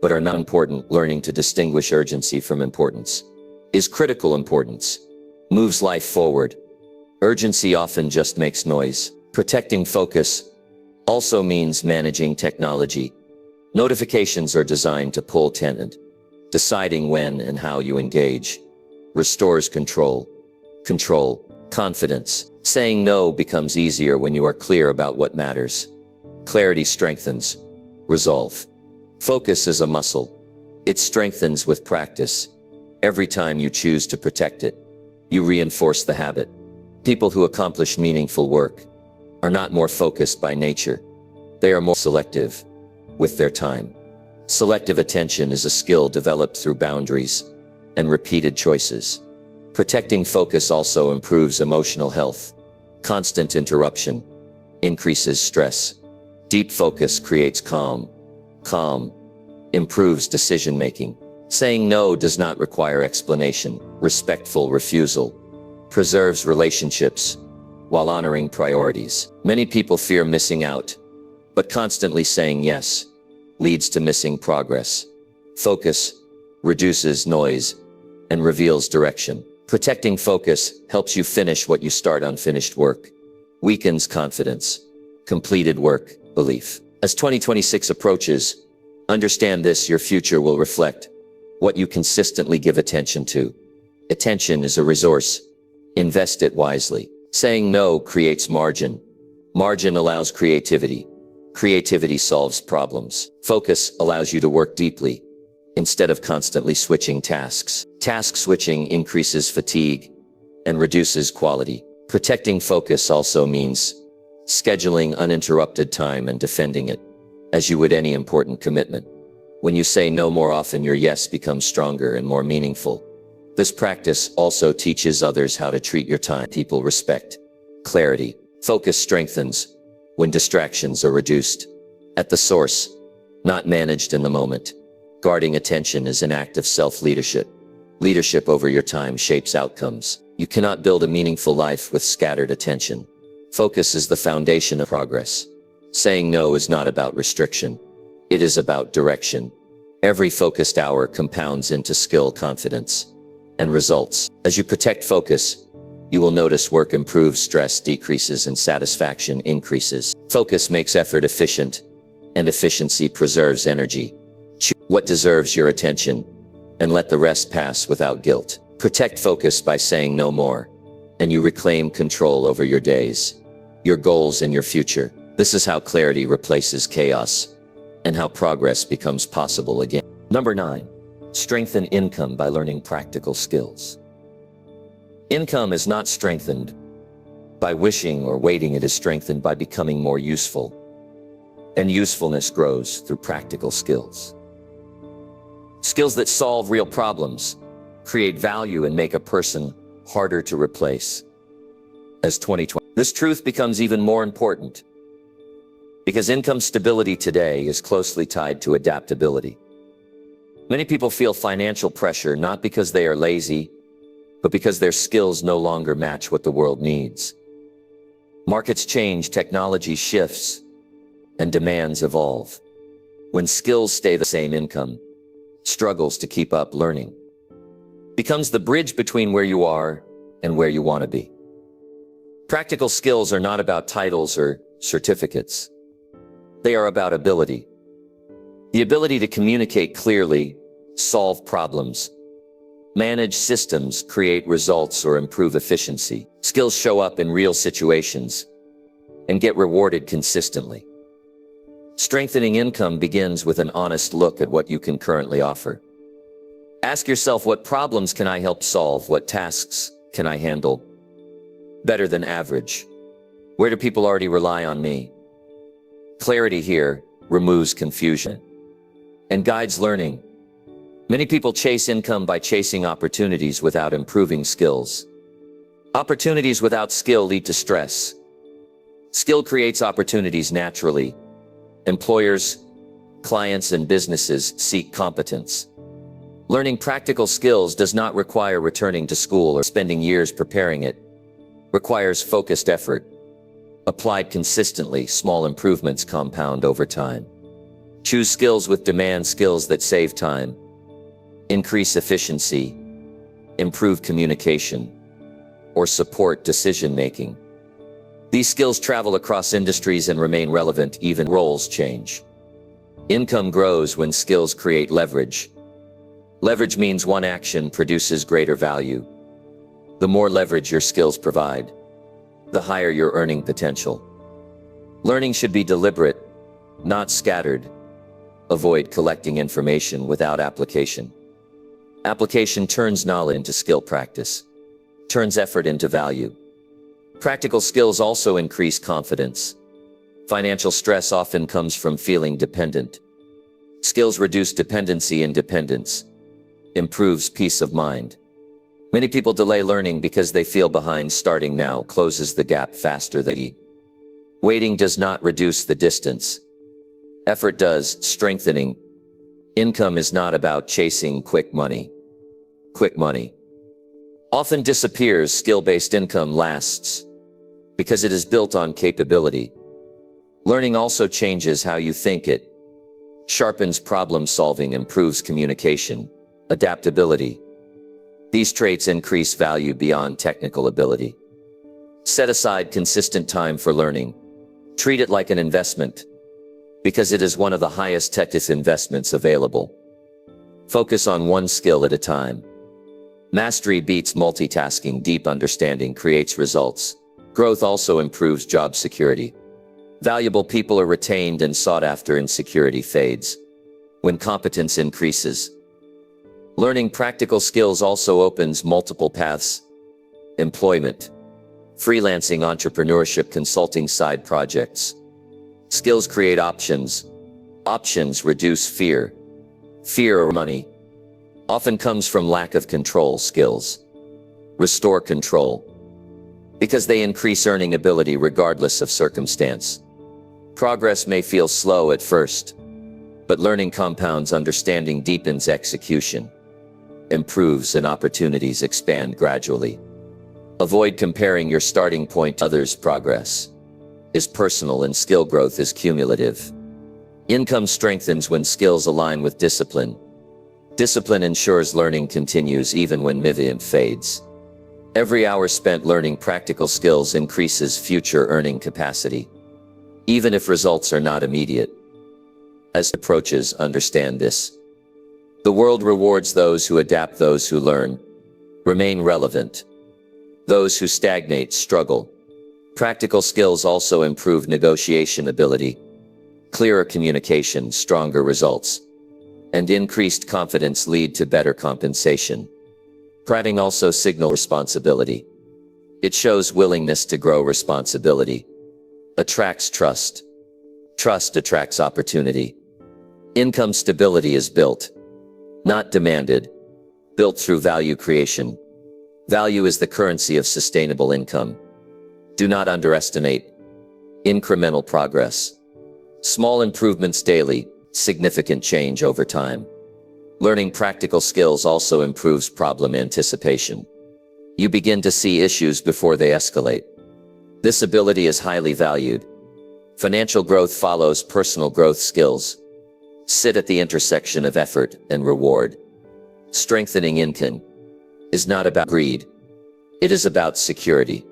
but are not important. Learning to distinguish urgency from importance is critical. Importance moves life forward. Urgency often just makes noise. Protecting focus also means managing technology. Notifications are designed to pull attention. Deciding when and how you engage restores control. Confidence. Saying no becomes easier when you are clear about what matters. Clarity strengthens resolve. Focus is a muscle. It strengthens with practice. Every time you choose to protect it, you reinforce the habit. People who accomplish meaningful work are not more focused by nature. They are more selective with their time. Selective attention is a skill developed through boundaries and repeated choices. Protecting focus also improves emotional health. Constant interruption increases stress. Deep focus creates calm. Calm improves decision-making. Saying no does not require explanation. Respectful refusal preserves relationships while honoring priorities. Many people fear missing out, but constantly saying yes leads to missing progress. Focus reduces noise and reveals direction. Protecting focus helps you finish what you start. Unfinished work weakens confidence. Completed work, belief. As 2026 approaches, understand this: your future will reflect what you consistently give attention to. Attention is a resource. Invest it wisely. Saying no creates margin. Margin allows creativity. Creativity solves problems. Focus allows you to work deeply instead of constantly switching tasks. Task switching increases fatigue and reduces quality. Protecting focus also means scheduling uninterrupted time and defending it as you would any important commitment. When you say no more often, your yes becomes stronger and more meaningful. This practice also teaches others how to treat your time. People respect clarity. Focus strengthens when distractions are reduced at the source, not managed in the moment. Guarding attention is an act of self-leadership. Leadership over your time shapes outcomes. You cannot build a meaningful life with scattered attention. Focus is the foundation of progress. Saying no is not about restriction. It is about direction. Every focused hour compounds into skill, confidence, and results. As you protect focus, you will notice work improves, stress decreases, and satisfaction increases. Focus makes effort efficient, and efficiency preserves energy. Choose what deserves your attention, and let the rest pass without guilt. Protect focus by saying no more, and you reclaim control over your days, your goals, and your future. This is how clarity replaces chaos, and how progress becomes possible again. Number 9. Strengthen income by learning practical skills. Income is not strengthened by wishing or waiting. It is strengthened by becoming more useful. And usefulness grows through practical skills. Skills that solve real problems, create value, and make a person harder to replace. As 2020, this truth becomes even more important because income stability today is closely tied to adaptability. Many people feel financial pressure not because they are lazy, but because their skills no longer match what the world needs. Markets change, technology shifts, and demands evolve. When skills stay the same, income struggles to keep up. Learning becomes the bridge between where you are and where you want to be. Practical skills are not about titles or certificates. They are about ability. The ability to communicate clearly, solve problems, manage systems, create results, or improve efficiency. Skills show up in real situations and get rewarded consistently. Strengthening income begins with an honest look at what you can currently offer. Ask yourself, what problems can I help solve? What tasks can I handle better than average? Where do people already rely on me? Clarity here removes confusion and guides learning. Many people chase income by chasing opportunities without improving skills. Opportunities without skill lead to stress. Skill creates opportunities naturally. Employers, clients, and businesses seek competence. Learning practical skills does not require returning to school or spending years preparing it. Requires focused effort. Applied consistently, small improvements compound over time. Choose skills with demand, skills that save time, increase efficiency, improve communication, or support decision-making. These skills travel across industries and remain relevant even when roles change. Income grows when skills create leverage. Leverage means one action produces greater value. The more leverage your skills provide, the higher your earning potential. Learning should be deliberate, not scattered. Avoid collecting information without application. Application turns knowledge into skill. Practice turns effort into value. Practical skills also increase confidence. Financial stress often comes from feeling dependent. Skills reduce dependency. Independence improves peace of mind. Many people delay learning because they feel behind. Starting now closes the gap faster than waiting does not reduce the distance. Effort does. Strengthening income is not about chasing quick money. Quick money often disappears. Skill-based income lasts because it is built on capability. Learning also changes how you think. It sharpens problem solving, improves communication, adaptability. These traits increase value beyond technical ability. Set aside consistent time for learning. Treat it like an investment because it is one of the highest technical investments available. Focus on one skill at a time. Mastery beats multitasking. Deep understanding creates results. Growth also improves job security. Valuable people are retained and sought after. Insecurity fades when competence increases. Learning practical skills also opens multiple paths: employment, freelancing, entrepreneurship, consulting, side projects. Skills create options. Options reduce fear. Fear or money often comes from lack of control. Skills restore control because they increase earning ability regardless of circumstance. Progress may feel slow at first, but learning compounds. Understanding deepens execution, improves, and opportunities expand gradually. Avoid comparing your starting point to others. Progress is personal and skill growth is cumulative. Income strengthens when skills align with discipline. Discipline ensures learning continues even when motivation fades. Every hour spent learning practical skills increases future earning capacity, even if results are not immediate. As approaches understand this, the world rewards those who adapt, those who learn, remain relevant. Those who stagnate struggle. Practical skills also improve negotiation ability, clearer communication, stronger results, and increased confidence lead to better compensation. Prating also signals responsibility. It shows willingness to grow. Responsibility attracts trust. Trust attracts opportunity. Income stability is built, not demanded, built through value creation. Value is the currency of sustainable income. Do not underestimate incremental progress. Small improvements daily, significant change over time. Learning practical skills also improves problem anticipation. You begin to see issues before they escalate. This ability is highly valued. Financial growth follows personal growth. Skills sit at the intersection of effort and reward. Strengthening income is not about greed. It is about security,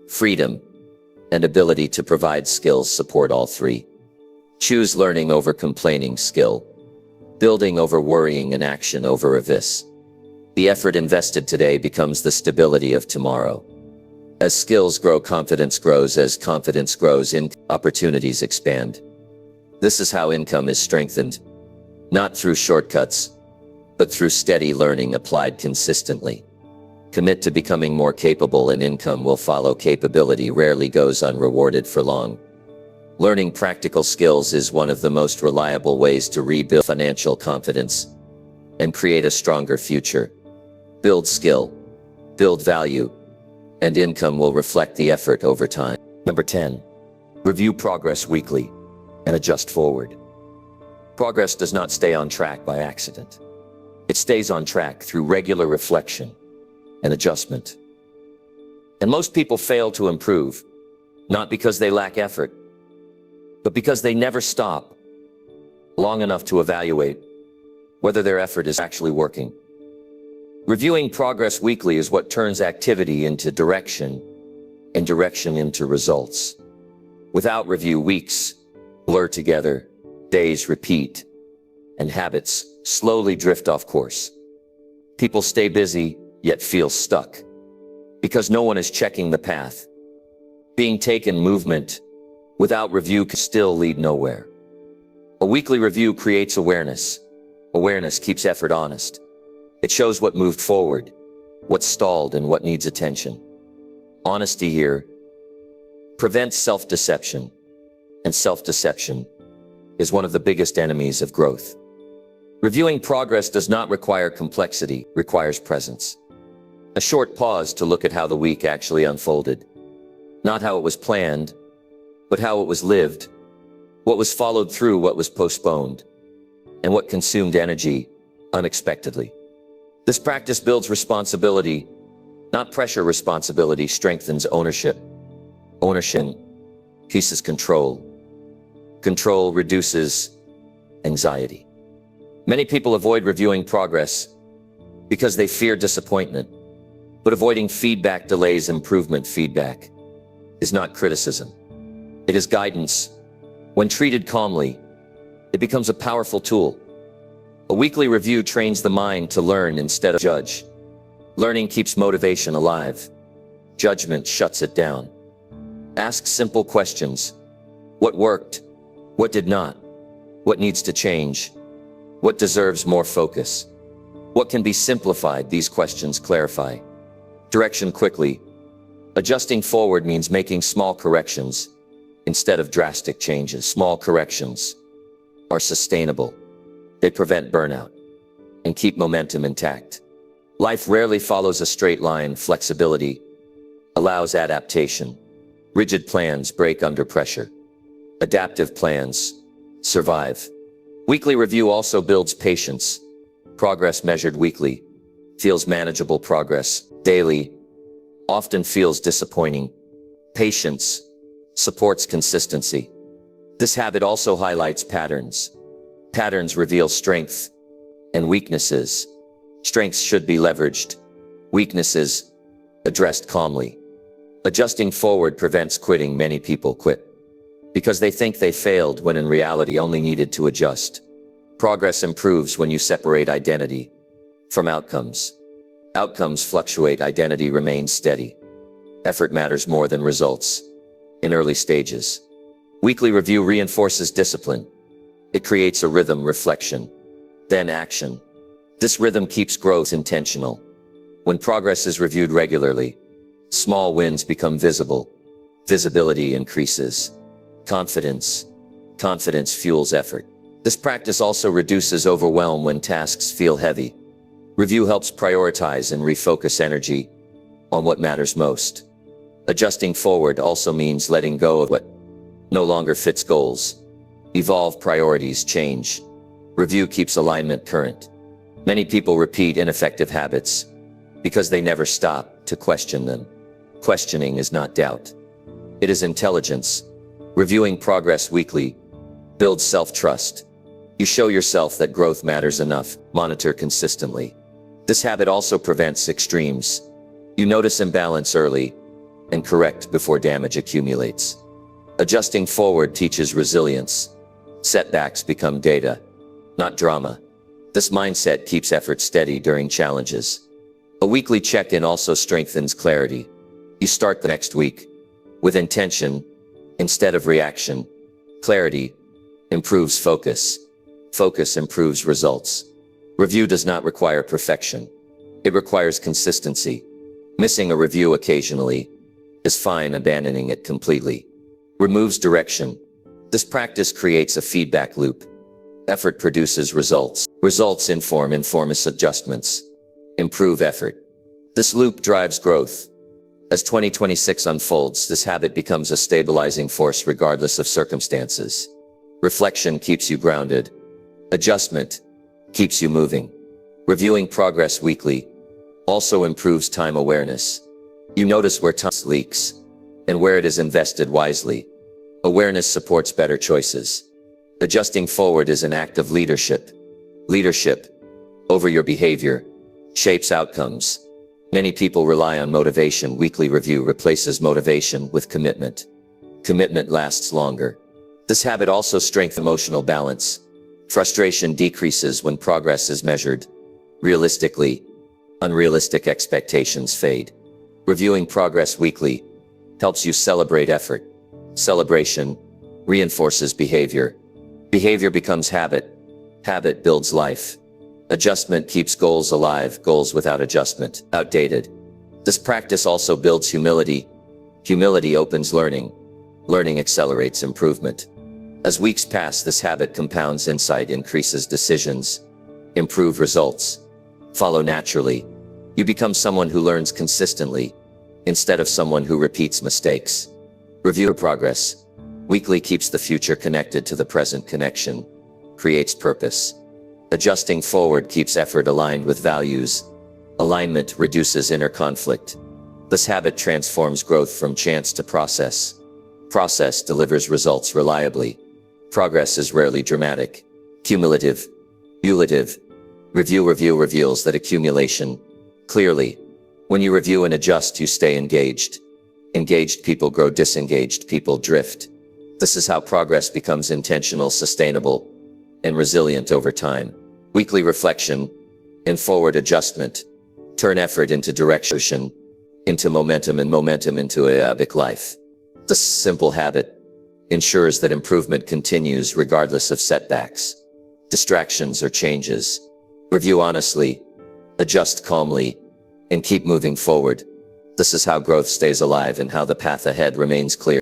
freedom, and ability to provide. Skills support all three. Choose learning over complaining skill. Building over worrying and action over abyss. The effort invested today becomes the stability of tomorrow. As skills grow, confidence grows. As confidence grows, opportunities expand. This is how income is strengthened. Not through shortcuts, but through steady learning applied consistently. Commit to becoming more capable and income will follow. Capability rarely goes unrewarded for long. Learning practical skills is one of the most reliable ways to rebuild financial confidence and create a stronger future. Build skill, build value, and income will reflect the effort over time. Number 10. Review progress weekly and adjust forward. Progress does not stay on track by accident. It stays on track through regular reflection and adjustment. And most people fail to improve, not because they lack effort, but because they never stop long enough to evaluate whether their effort is actually working. Reviewing progress weekly is what turns activity into direction and direction into results. Without review, weeks blur together, days repeat, and habits slowly drift off course. People stay busy, yet feel stuck, because no one is checking the path. Being taken movement without review can still lead nowhere. A weekly review creates awareness. Awareness keeps effort honest. It shows what moved forward, what stalled, and what needs attention. Honesty here prevents self-deception, and self-deception is one of the biggest enemies of growth. Reviewing progress does not require complexity, it requires presence. A short pause to look at how the week actually unfolded. Not how it was planned, but how it was lived, what was followed through, what was postponed, and what consumed energy unexpectedly. This practice builds responsibility, not pressure. Responsibility strengthens ownership. Ownership increases control. Control reduces anxiety. Many people avoid reviewing progress because they fear disappointment, but avoiding feedback delays improvement. Feedback is not criticism. It is guidance. When treated calmly, it becomes a powerful tool. A weekly review trains the mind to learn instead of judge. Learning keeps motivation alive. Judgment shuts it down. Ask simple questions. What worked? What did not? What needs to change? What deserves more focus? What can be simplified? These questions clarify direction quickly. Adjusting forward means making small corrections instead of drastic changes. Small corrections are sustainable. They prevent burnout and keep momentum intact. Life rarely follows a straight line. Flexibility allows adaptation. Rigid plans break under pressure. Adaptive plans survive. Weekly review also builds patience. Progress measured weekly feels manageable. Progress daily often feels disappointing. Patience supports consistency. This habit also highlights patterns. Patterns reveal strength and weaknesses. Strengths should be leveraged. Weaknesses addressed calmly. Adjusting forward prevents quitting. Many people quit because they think they failed when in reality only needed to adjust. Progress improves when you separate identity from outcomes. Outcomes fluctuate, identity remains steady. Effort matters more than results in early stages. Weekly review reinforces discipline. It creates a rhythm, reflection, then action. This rhythm keeps growth intentional. When progress is reviewed regularly, small wins become visible. Visibility increases. Confidence fuels effort. This practice also reduces overwhelm when tasks feel heavy. Review helps prioritize and refocus energy on what matters most. Adjusting forward also means letting go of what no longer fits goals. Evolve, priorities change. Review keeps alignment current. Many people repeat ineffective habits because they never stop to question them. Questioning is not doubt. It is intelligence. Reviewing progress weekly builds self-trust. You show yourself that growth matters enough. Monitor consistently. This habit also prevents extremes. You notice imbalance early and correct before damage accumulates. Adjusting forward teaches resilience. Setbacks become data, not drama. This mindset keeps effort steady during challenges. A weekly check-in also strengthens clarity. You start the next week with intention instead of reaction. Clarity improves focus. Focus improves results. Review does not require perfection. It requires consistency. Missing a review occasionally is fine, abandoning it completely removes direction. This creates a feedback loop. Effort produces results. Results inform adjustments. Improve effort. This loop drives growth. As 2026 unfolds, this habit becomes a stabilizing force regardless of circumstances. Reflection keeps you grounded. Adjustment keeps you moving. Reviewing progress weekly also improves time awareness. You notice where time leaks and where it is invested wisely. Awareness supports better choices. Adjusting forward is an act of leadership. Leadership over your behavior shapes outcomes. Many people rely on motivation. Weekly review replaces motivation with commitment. Commitment lasts longer. This habit also strengthens emotional balance. Frustration decreases when progress is measured realistically. Unrealistic expectations fade. Reviewing progress weekly helps you celebrate effort. Celebration reinforces behavior. Behavior becomes habit. Habit builds life. Adjustment keeps goals alive. Goals without adjustment, outdated. This practice also builds humility. Humility opens learning. Learning accelerates improvement. As weeks pass, this habit compounds. Insight increases decisions. Improve results follow naturally. You become someone who learns consistently instead of someone who repeats mistakes. Review progress weekly keeps the future connected to the present. Connection creates purpose. Adjusting forward keeps effort aligned with values. Alignment reduces inner conflict. This habit transforms growth from chance to process. Process delivers results reliably. Progress is rarely dramatic. Cumulative. Review reveals that accumulation clearly. When you review and adjust, you stay engaged. Engaged people grow, disengaged people drift. This is how progress becomes intentional, sustainable, and resilient over time. Weekly reflection and forward adjustment turn effort into direction, into momentum, and momentum into a big life. This simple habit ensures that improvement continues regardless of setbacks, distractions, or changes. Review honestly, adjust calmly, and keep moving forward. This is how growth stays alive and how the path ahead remains clear.